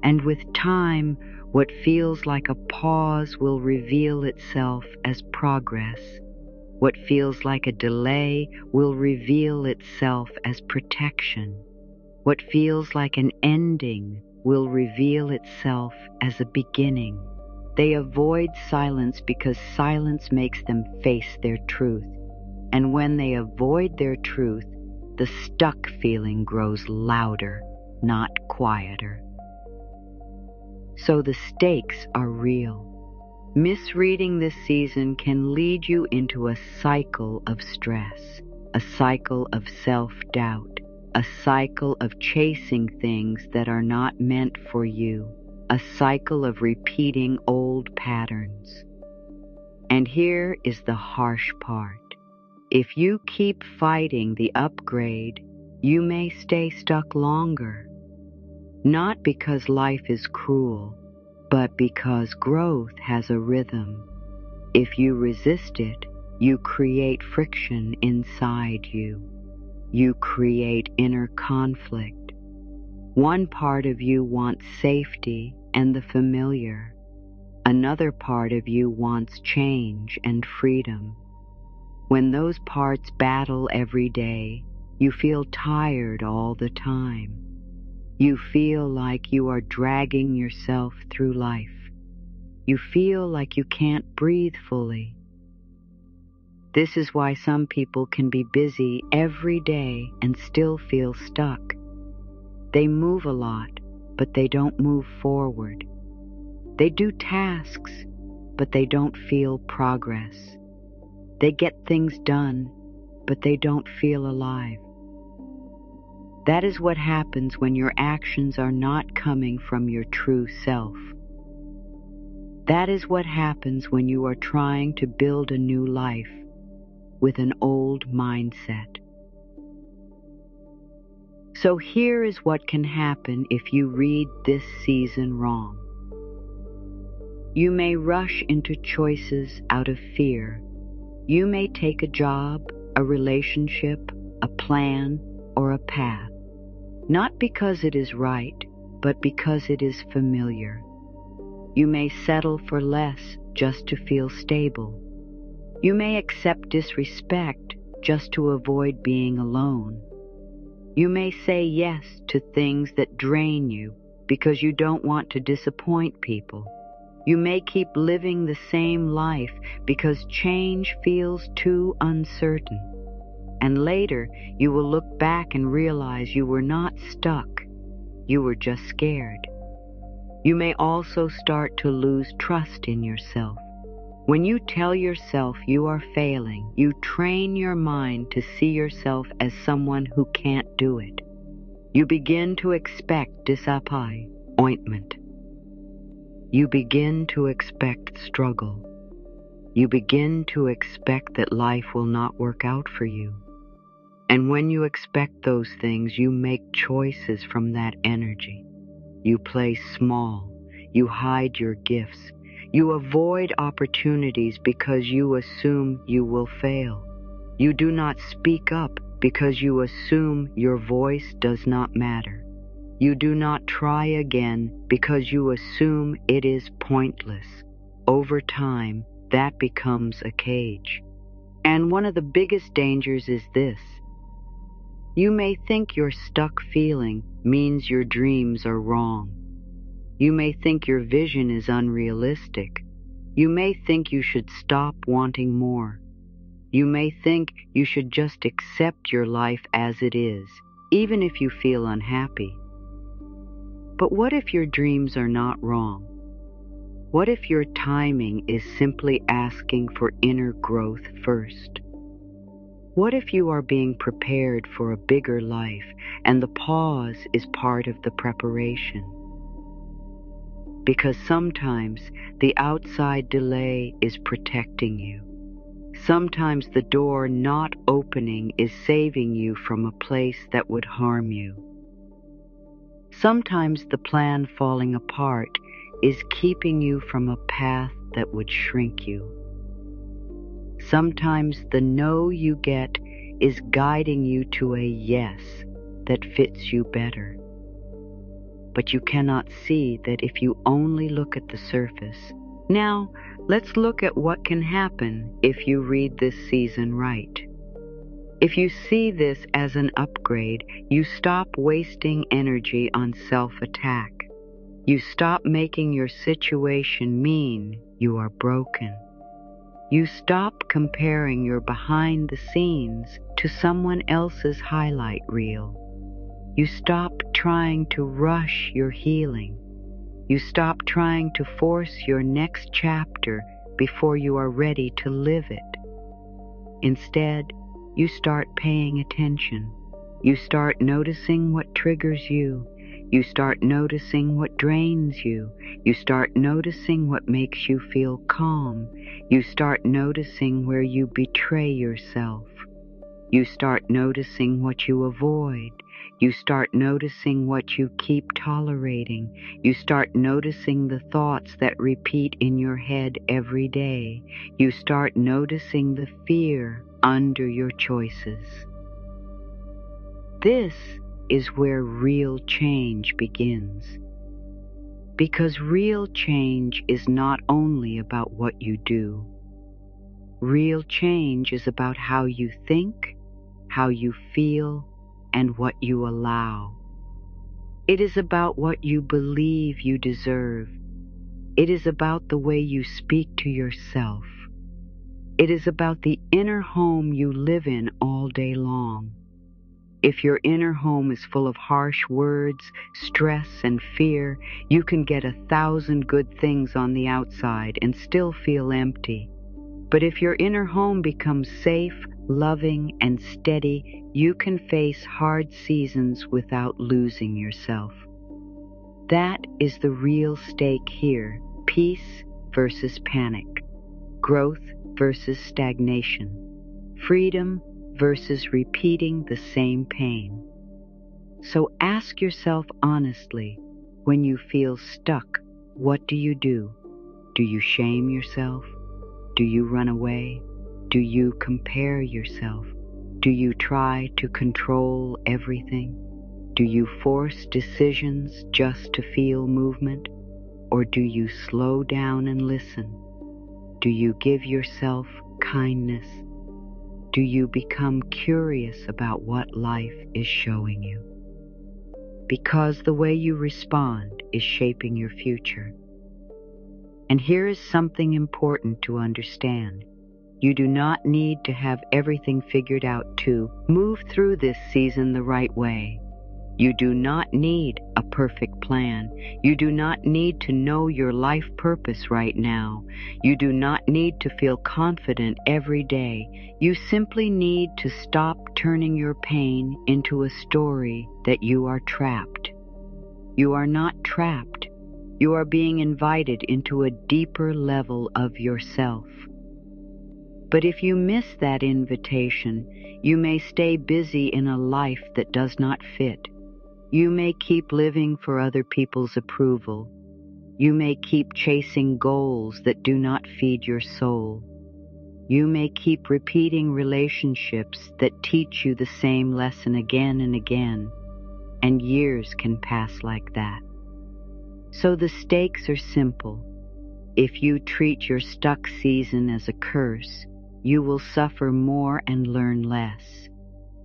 A: And with time, what feels like a pause will reveal itself as progress. What feels like a delay will reveal itself as protection. What feels like an ending will reveal itself as a beginning. They avoid silence because silence makes them face their truth. And when they avoid their truth, the stuck feeling grows louder, not quieter. So the stakes are real. Misreading this season can lead you into a cycle of stress, a cycle of self-doubt, a cycle of chasing things that are not meant for you, a cycle of repeating old patterns. And here is the harsh part. If you keep fighting the upgrade, you may stay stuck longer. Not because life is cruel, but because growth has a rhythm. If you resist it, you create friction inside you. You create inner conflict. One part of you wants safety and the familiar. Another part of you wants change and freedom. When those parts battle every day, you feel tired all the time. You feel like you are dragging yourself through life. You feel like you can't breathe fully. This is why some people can be busy every day and still feel stuck. They move a lot, but they don't move forward. They do tasks, but they don't feel progress. They get things done, but they don't feel alive. That is what happens when your actions are not coming from your true self. That is what happens when you are trying to build a new life with an old mindset. So here is what can happen if you read this season wrong. You may rush into choices out of fear. You may take a job, a relationship, a plan, or a path. not because it is right, but because it is familiar. You may settle for less just to feel stable. You may accept disrespect just to avoid being alone. You may say yes to things that drain you because you don't want to disappoint people. You may keep living the same life because change feels too uncertain. And later, you will look back and realize you were not stuck. You were just scared. You may also start to lose trust in yourself. When you tell yourself you are failing, you train your mind to see yourself as someone who can't do it. You begin to expect disappointment. You begin to expect struggle. You begin to expect that life will not work out for you. And when you expect those things, you make choices from that energy. You play small. You hide your gifts. You avoid opportunities because you assume you will fail. You do not speak up because you assume your voice does not matter. You do not try again because you assume it is pointless. Over time, that becomes a cage. And one of the biggest dangers is this. You may think your stuck feeling means your dreams are wrong. You may think your vision is unrealistic. You may think you should stop wanting more. You may think you should just accept your life as it is, even if you feel unhappy. But what if your dreams are not wrong? What if your timing is simply asking for inner growth first? What if you are being prepared for a bigger life and the pause is part of the preparation? Because sometimes the outside delay is protecting you. Sometimes the door not opening is saving you from a place that would harm you. Sometimes the plan falling apart is keeping you from a path that would shrink you. Sometimes the no you get is guiding you to a yes that fits you better. But you cannot see that if you only look at the surface. Now, let's look at what can happen if you read this season right. If you see this as an upgrade, you stop wasting energy on self-attack. You stop making your situation mean you are broken. You stop comparing your behind the scenes to someone else's highlight reel. You stop trying to rush your healing. You stop trying to force your next chapter before you are ready to live it. Instead, you start paying attention. You start noticing what triggers you. You start noticing what drains you. You start noticing what makes you feel calm. You start noticing where you betray yourself. You start noticing what you avoid. You start noticing what you keep tolerating. You start noticing the thoughts that repeat in your head every day. You start noticing the fear under your choices. This is where real change begins. Because real change is not only about what you do. Real change is about how you think, how you feel, and what you allow. It is about what you believe you deserve. It is about the way you speak to yourself. It is about the inner home you live in all day long. If your inner home is full of harsh words, stress, and fear, you can get 1,000 good things on the outside and still feel empty. But if your inner home becomes safe, loving, and steady, you can face hard seasons without losing yourself. That is the real stake here: peace versus panic, growth versus stagnation, freedom versus repeating the same pain. So ask yourself honestly, when you feel stuck, what do you do? Do you shame yourself? Do you run away? Do you compare yourself? Do you try to control everything? Do you force decisions just to feel movement, or do you slow down and listen? Do you give yourself kindness? Do you become curious about what life is showing you? Because the way you respond is shaping your future. And here is something important to understand. You do not need to have everything figured out to move through this season the right way. You do not need a perfect plan. You do not need to know your life purpose right now. You do not need to feel confident every day. You simply need to stop turning your pain into a story that you are trapped. You are not trapped. You are being invited into a deeper level of yourself. But if you miss that invitation, you may stay busy in a life that does not fit. You may keep living for other people's approval. You may keep chasing goals that do not feed your soul. You may keep repeating relationships that teach you the same lesson again and again, and years can pass like that. So the stakes are simple. If you treat your stuck season as a curse, you will suffer more and learn less.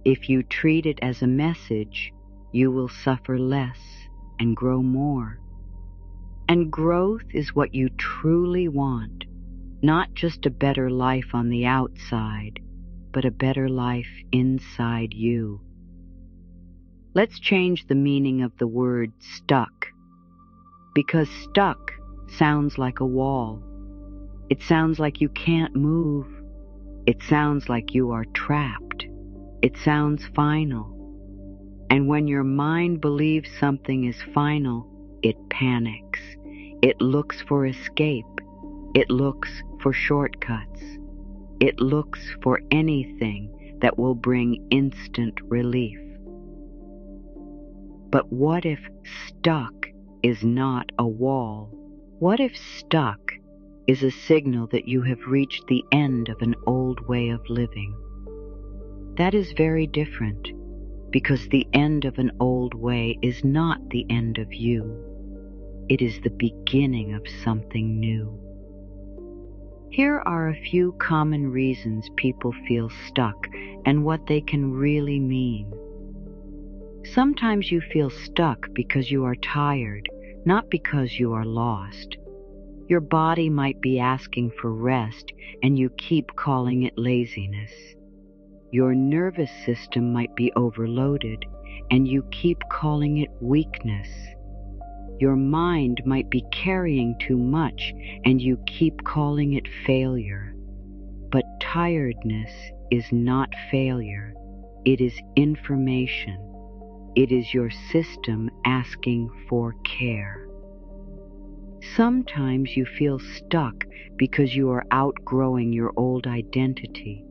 A: If you treat it as a message, you will suffer less and grow more. And growth is what you truly want, not just a better life on the outside, but a better life inside you. Let's change the meaning of the word stuck, because stuck sounds like a wall. It sounds like you can't move. It sounds like you are trapped. It sounds final. And when your mind believes something is final, it panics. It looks for escape. It looks for shortcuts. It looks for anything that will bring instant relief. But what if stuck is not a wall? What if stuck is a signal that you have reached the end of an old way of living? That is very different, because the end of an old way is not the end of you. It is the beginning of something new. Here are a few common reasons people feel stuck and what they can really mean. Sometimes you feel stuck because you are tired, not because you are lost. Your body might be asking for rest, and you keep calling it laziness. Your nervous system might be overloaded, and you keep calling it weakness. Your mind might be carrying too much, and you keep calling it failure. But tiredness is not failure. It is information. It is your system asking for care. Sometimes you feel stuck because you are outgrowing your old identity.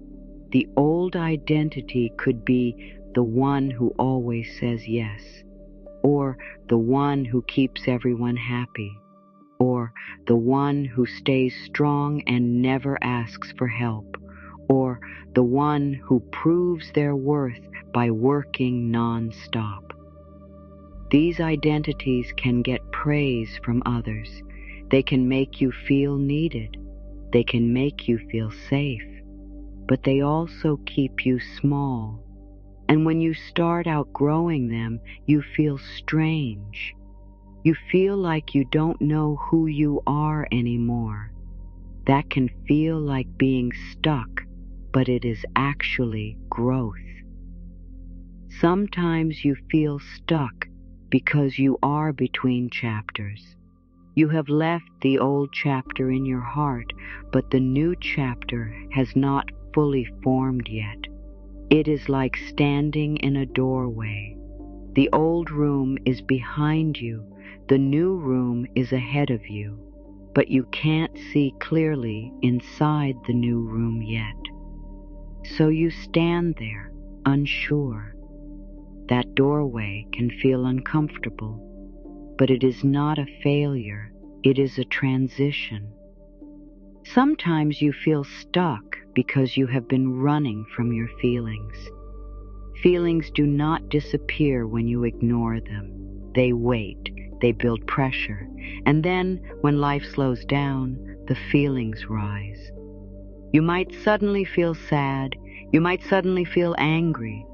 A: The old identity could be the one who always says yes, or the one who keeps everyone happy, or the one who stays strong and never asks for help, or the one who proves their worth by working non-stop. These identities can get praise from others. They can make you feel needed. They can make you feel safe. But they also keep you small. And when you start outgrowing them, you feel strange. You feel like you don't know who you are anymore. That can feel like being stuck, but it is actually growth. Sometimes you feel stuck because you are between chapters. You have left the old chapter in your heart, but the new chapter has not fully formed yet. It is like standing in a doorway. The old room is behind you. The new room is ahead of you, but you can't see clearly inside the new room yet. So you stand there, unsure. That doorway can feel uncomfortable, but it is not a failure. It is a transition. Sometimes you feel stuck because you have been running from your feelings. Feelings do not disappear when you ignore them. They wait, they build pressure, and then, when life slows down, the feelings rise. You might suddenly feel sad, you might suddenly feel angry,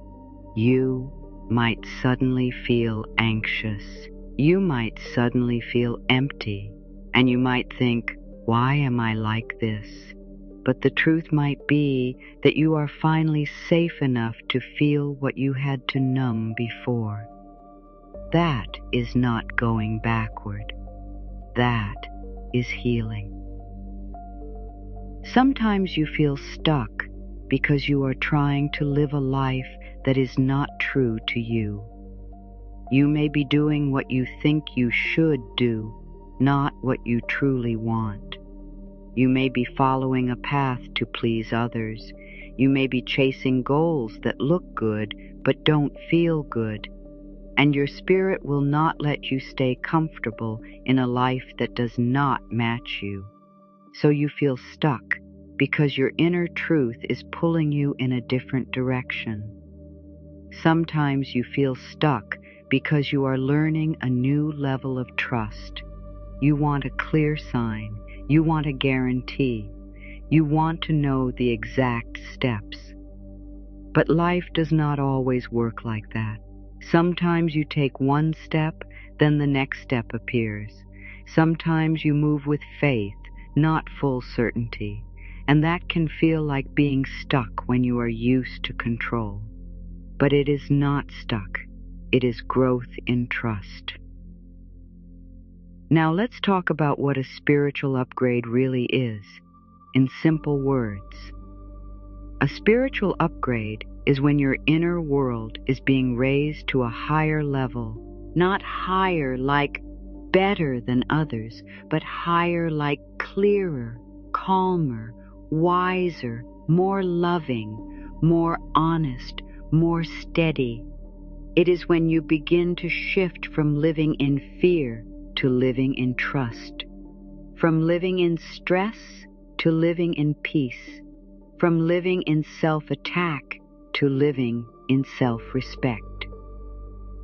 A: you might suddenly feel anxious, you might suddenly feel empty, and you might think, why am I like this? But the truth might be that you are finally safe enough to feel what you had to numb before. That is not going backward. That is healing. Sometimes you feel stuck because you are trying to live a life that is not true to you. You may be doing what you think you should do, not what you truly want. You may be following a path to please others. You may be chasing goals that look good but don't feel good. And your spirit will not let you stay comfortable in a life that does not match you. So you feel stuck because your inner truth is pulling you in a different direction. Sometimes you feel stuck because you are learning a new level of trust. You want a clear sign. You want a guarantee. You want to know the exact steps. But life does not always work like that. Sometimes you take one step, then the next step appears. Sometimes you move with faith, not full certainty, and that can feel like being stuck when you are used to control. But it is not stuck. It is growth in trust. Now let's talk about what a spiritual upgrade really is, in simple words. A spiritual upgrade is when your inner world is being raised to a higher level, not higher like better than others, but higher like clearer, calmer, wiser, more loving, more honest, more steady. It is when you begin to shift from living in fear to living in trust, from living in stress to living in peace, from living in self-attack to living in self-respect.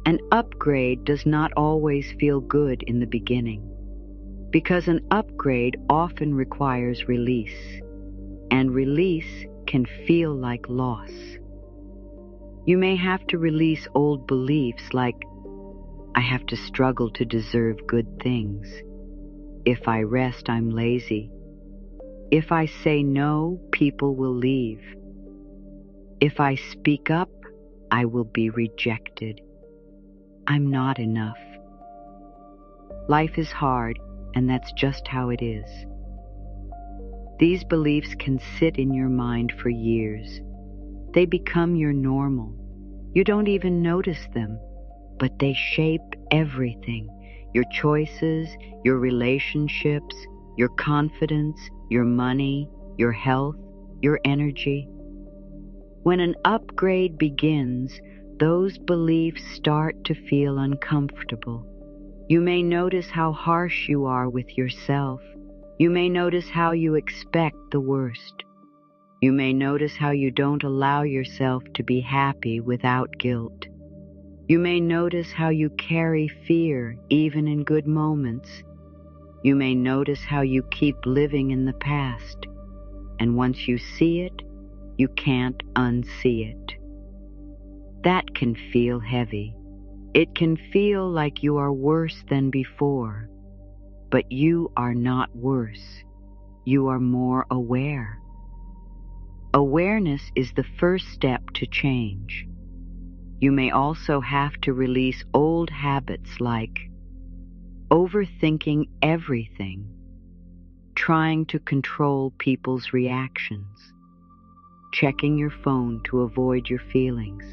A: An upgrade does not always feel good in the beginning, because an upgrade often requires release, and release can feel like loss. You may have to release old beliefs like, I have to struggle to deserve good things. If I rest, I'm lazy. If I say no, people will leave. If I speak up, I will be rejected. I'm not enough. Life is hard, and that's just how it is. These beliefs can sit in your mind for years. They become your normal. You don't even notice them, but they shape everything. Your choices, your relationships, your confidence, your money, your health, your energy. When an upgrade begins, those beliefs start to feel uncomfortable. You may notice how harsh you are with yourself. You may notice how you expect the worst. You may notice how you don't allow yourself to be happy without guilt. You may notice how you carry fear even in good moments. You may notice how you keep living in the past, and once you see it, you can't unsee it. That can feel heavy. It can feel like you are worse than before, but you are not worse. You are more aware. Awareness is the first step to change. You may also have to release old habits like overthinking everything, trying to control people's reactions, checking your phone to avoid your feelings,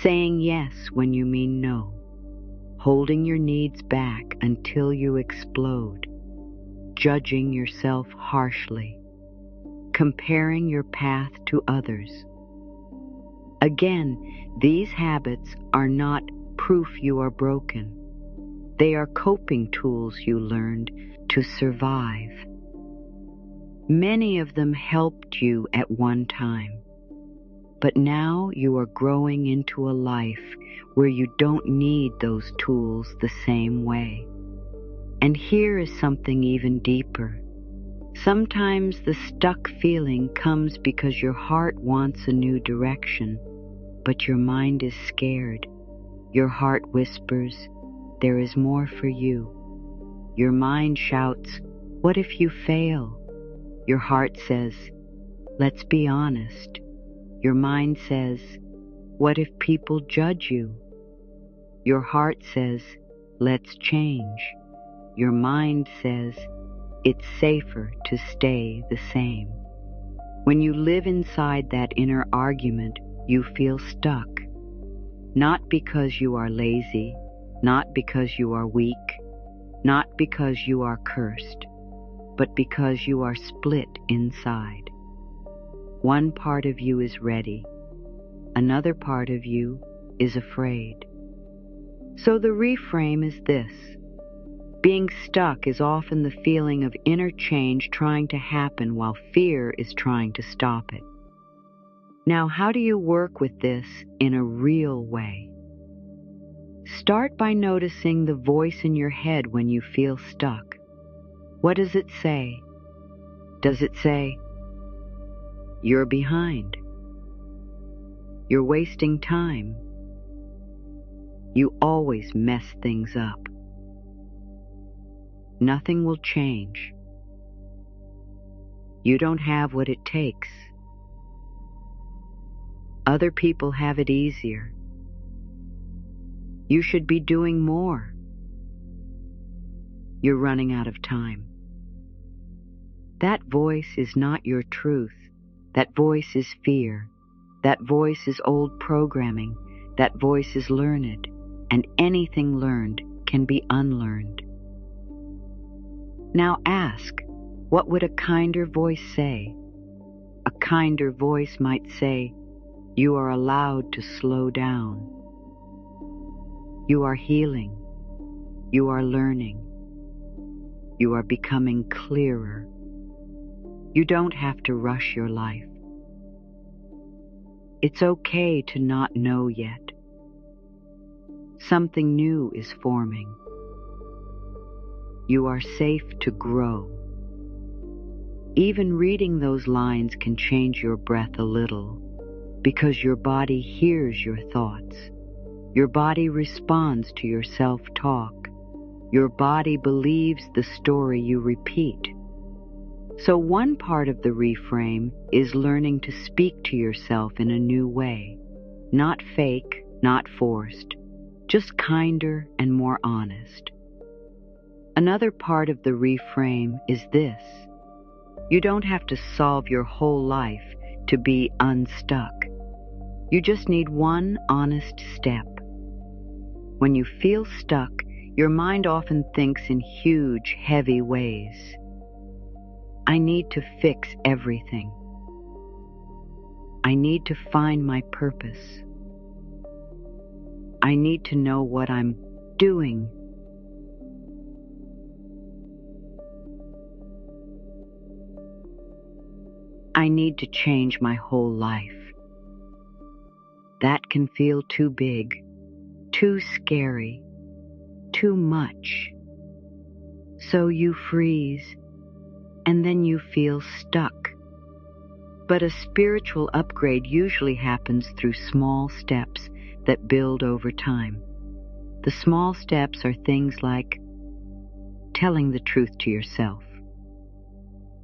A: saying yes when you mean no, holding your needs back until you explode, judging yourself harshly, comparing your path to others. Again, these habits are not proof you are broken. They are coping tools you learned to survive. Many of them helped you at one time. But now you are growing into a life where you don't need those tools the same way. And here is something even deeper. Sometimes the stuck feeling comes because your heart wants a new direction, but your mind is scared. Your heart whispers, "There is more for you." Your mind shouts, "What if you fail?" Your heart says, "Let's be honest." Your mind says, "What if people judge you?" Your heart says, "Let's change." Your mind says, "It's safer to stay the same." When you live inside that inner argument, you feel stuck. Not because you are lazy, not because you are weak, not because you are cursed, but because you are split inside. One part of you is ready. Another part of you is afraid. So the reframe is this. Being stuck is often the feeling of inner change trying to happen while fear is trying to stop it. Now, how do you work with this in a real way? Start by noticing the voice in your head when you feel stuck. What does it say? Does it say, "You're behind. You're wasting time. You always mess things up. Nothing will change. You don't have what it takes. Other people have it easier. You should be doing more. You're running out of time"? That voice is not your truth. That voice is fear. That voice is old programming. That voice is learned, and anything learned can be unlearned. Now ask, what would a kinder voice say? A kinder voice might say, "You are allowed to slow down. You are healing. You are learning. You are becoming clearer. You don't have to rush your life. It's okay to not know yet. Something new is forming. You are safe to grow." Even reading those lines can change your breath a little, because your body hears your thoughts. Your body responds to your self-talk. Your body believes the story you repeat. So one part of the reframe is learning to speak to yourself in a new way. Not fake, not forced, just kinder and more honest. Another part of the reframe is this. You don't have to solve your whole life to be unstuck. You just need one honest step. When you feel stuck, your mind often thinks in huge, heavy ways. I need to fix everything. I need to find my purpose. I need to know what I'm doing. I need to change my whole life. That can feel too big, too scary, too much. So you freeze, and then you feel stuck. But a spiritual upgrade usually happens through small steps that build over time. The small steps are things like telling the truth to yourself,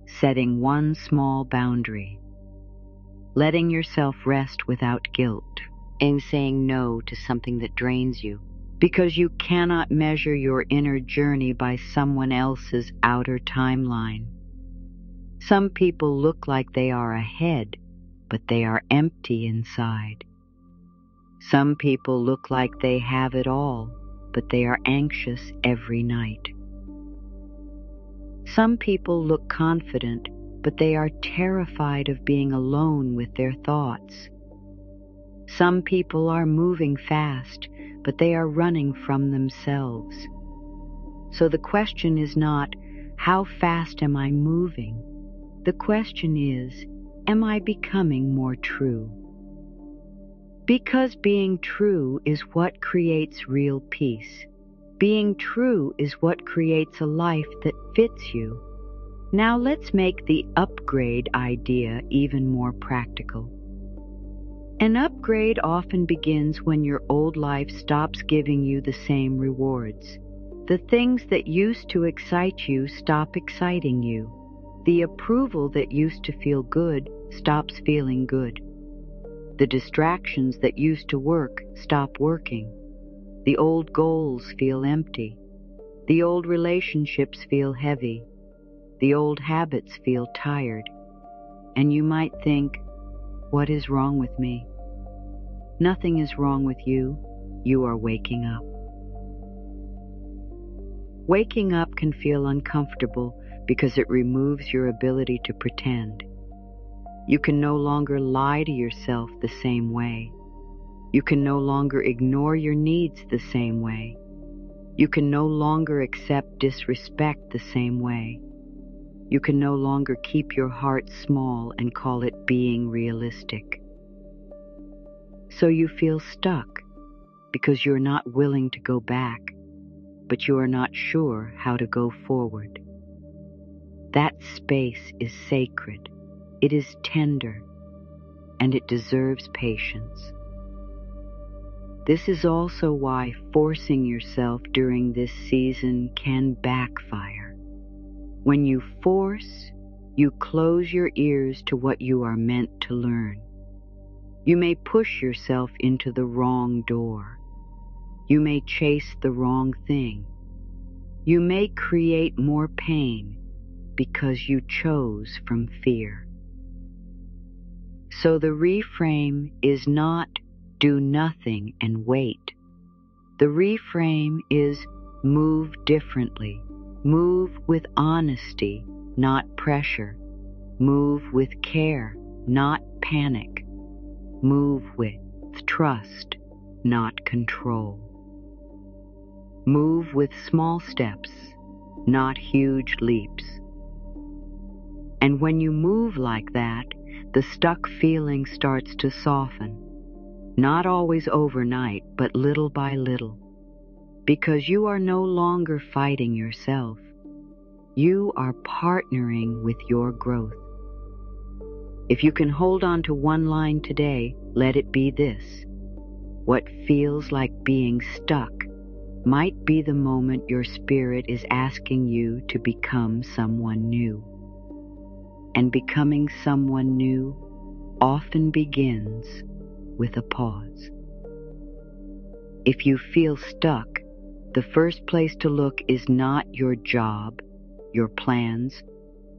A: setting one small boundary, letting yourself rest without guilt, and saying no to something that drains you, because you cannot measure your inner journey by someone else's outer timeline. Some people look like they are ahead, but they are empty inside. Some people look like they have it all, but they are anxious every night. Some people look confident, but they are terrified of being alone with their thoughts. Some people are moving fast, but they are running from themselves. So the question is not, how fast am I moving? The question is, am I becoming more true? Because being true is what creates real peace. Being true is what creates a life that fits you. Now let's make the upgrade idea even more practical. An upgrade often begins when your old life stops giving you the same rewards. The things that used to excite you stop exciting you. The approval that used to feel good stops feeling good. The distractions that used to work stop working. The old goals feel empty. The old relationships feel heavy. The old habits feel tired. And you might think, what is wrong with me? Nothing is wrong with you. You are waking up. Waking up can feel uncomfortable because it removes your ability to pretend. You can no longer lie to yourself the same way. You can no longer ignore your needs the same way. You can no longer accept disrespect the same way. You can no longer keep your heart small and call it being realistic. So you feel stuck because you're not willing to go back, but you are not sure how to go forward. That space is sacred. It is tender, and it deserves patience. This is also why forcing yourself during this season can backfire. When you force, you close your ears to what you are meant to learn. You may push yourself into the wrong door. You may chase the wrong thing. You may create more pain because you chose from fear. So the reframe is not do nothing and wait. The reframe is move differently. Move with honesty, not pressure. Move with care, not panic. Move with trust, not control. Move with small steps, not huge leaps. And when you move like that, the stuck feeling starts to soften. Not always overnight, but little by little. Because you are no longer fighting yourself. You are partnering with your growth. If you can hold on to one line today, let it be this. What feels like being stuck might be the moment your spirit is asking you to become someone new. And becoming someone new often begins with a pause. If you feel stuck, the first place to look is not your job, your plans,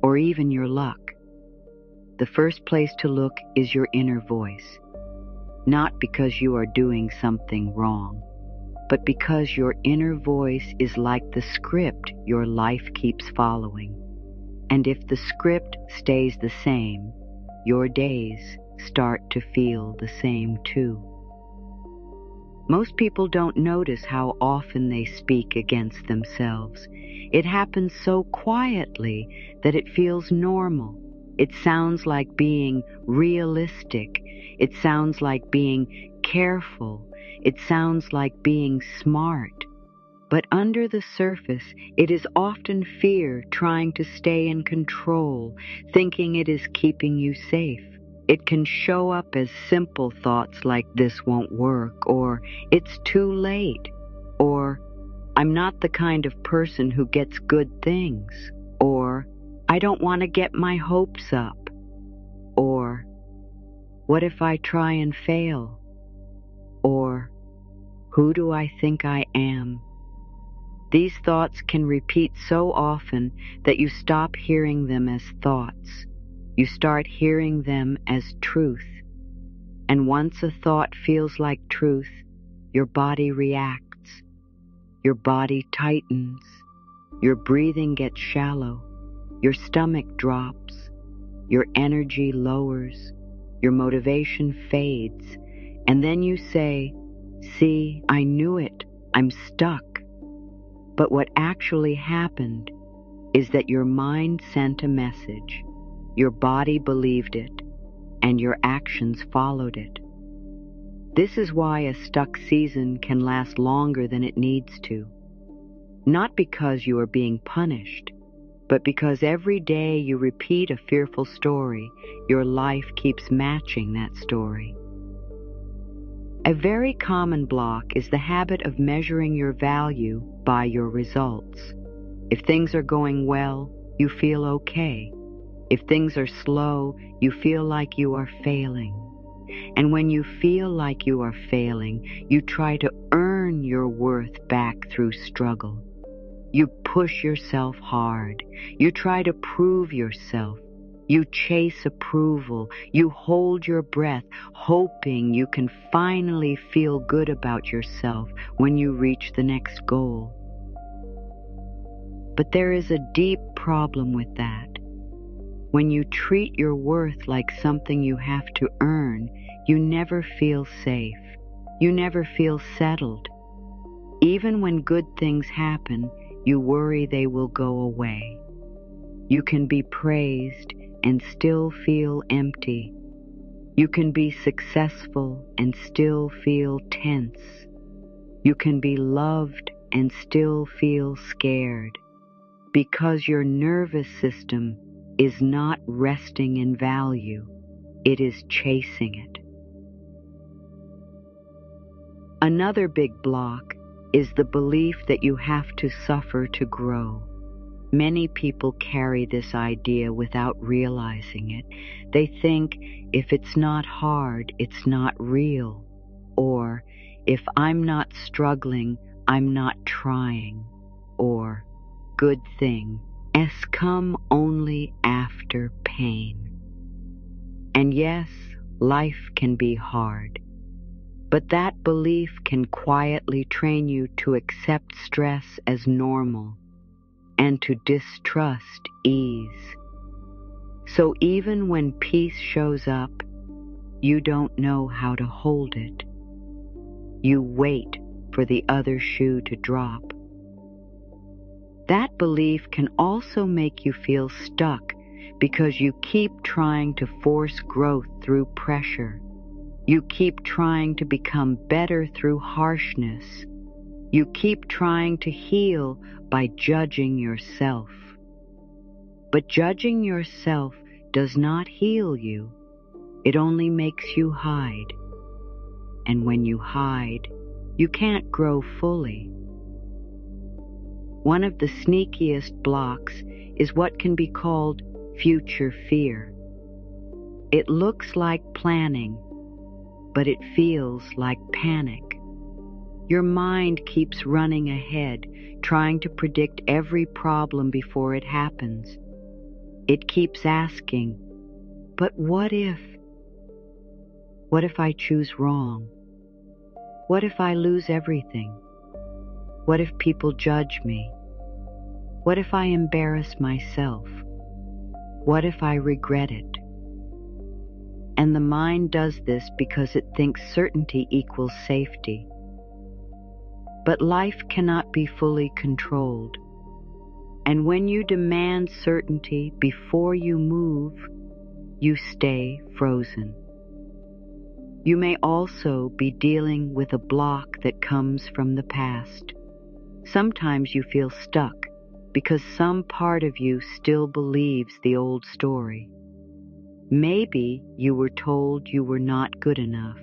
A: or even your luck. The first place to look is your inner voice, not because you are doing something wrong, but because your inner voice is like the script your life keeps following. And if the script stays the same, your days start to feel the same too. Most people don't notice how often they speak against themselves. It happens so quietly that it feels normal. It sounds like being realistic. It sounds like being careful. It sounds like being smart. But under the surface, it is often fear trying to stay in control, thinking it is keeping you safe. It can show up as simple thoughts like this won't work, or it's too late, or I'm not the kind of person who gets good things, or I don't want to get my hopes up, or what if I try and fail, or who do I think I am? These thoughts can repeat so often that you stop hearing them as thoughts. You start hearing them as truth. And once a thought feels like truth, your body reacts. Your body tightens. Your breathing gets shallow. Your stomach drops. Your energy lowers. Your motivation fades. And then you say, "See, I knew it. I'm stuck." But what actually happened is that your mind sent a message, your body believed it, and your actions followed it. This is why a stuck season can last longer than it needs to. Not because you are being punished, but because every day you repeat a fearful story, your life keeps matching that story. A very common block is the habit of measuring your value by your results. If things are going well, you feel okay. If things are slow, you feel like you are failing. And when you feel like you are failing, you try to earn your worth back through struggle. You push yourself hard. You try to prove yourself. You chase approval. You hold your breath, hoping you can finally feel good about yourself when you reach the next goal. But there is a deep problem with that. When you treat your worth like something you have to earn, you never feel safe. You never feel settled. Even when good things happen, you worry they will go away. You can be praised and still feel empty. You can be successful and still feel tense. You can be loved and still feel scared, because your nervous system is not resting in value, it is chasing it. Another big block is the belief that you have to suffer to grow. Many people carry this idea without realizing it. They think if it's not hard, it's not real. Or if I'm not struggling, I'm not trying. Or good thing has come only after pain. And yes, life can be hard. But that belief can quietly train you to accept stress as normal and to distrust ease. So even when peace shows up, you don't know how to hold it. You wait for the other shoe to drop. That belief can also make you feel stuck because you keep trying to force growth through pressure. You keep trying to become better through harshness. You keep trying to heal by judging yourself. But judging yourself does not heal you. It only makes you hide. And when you hide, you can't grow fully. One of the sneakiest blocks is what can be called future fear. It looks like planning, but it feels like panic. Your mind keeps running ahead, trying to predict every problem before it happens. It keeps asking, but what if? What if I choose wrong? What if I lose everything? What if people judge me? What if I embarrass myself? What if I regret it? And the mind does this because it thinks certainty equals safety. But life cannot be fully controlled. And when you demand certainty before you move, you stay frozen. You may also be dealing with a block that comes from the past. Sometimes you feel stuck because some part of you still believes the old story. Maybe you were told you were not good enough,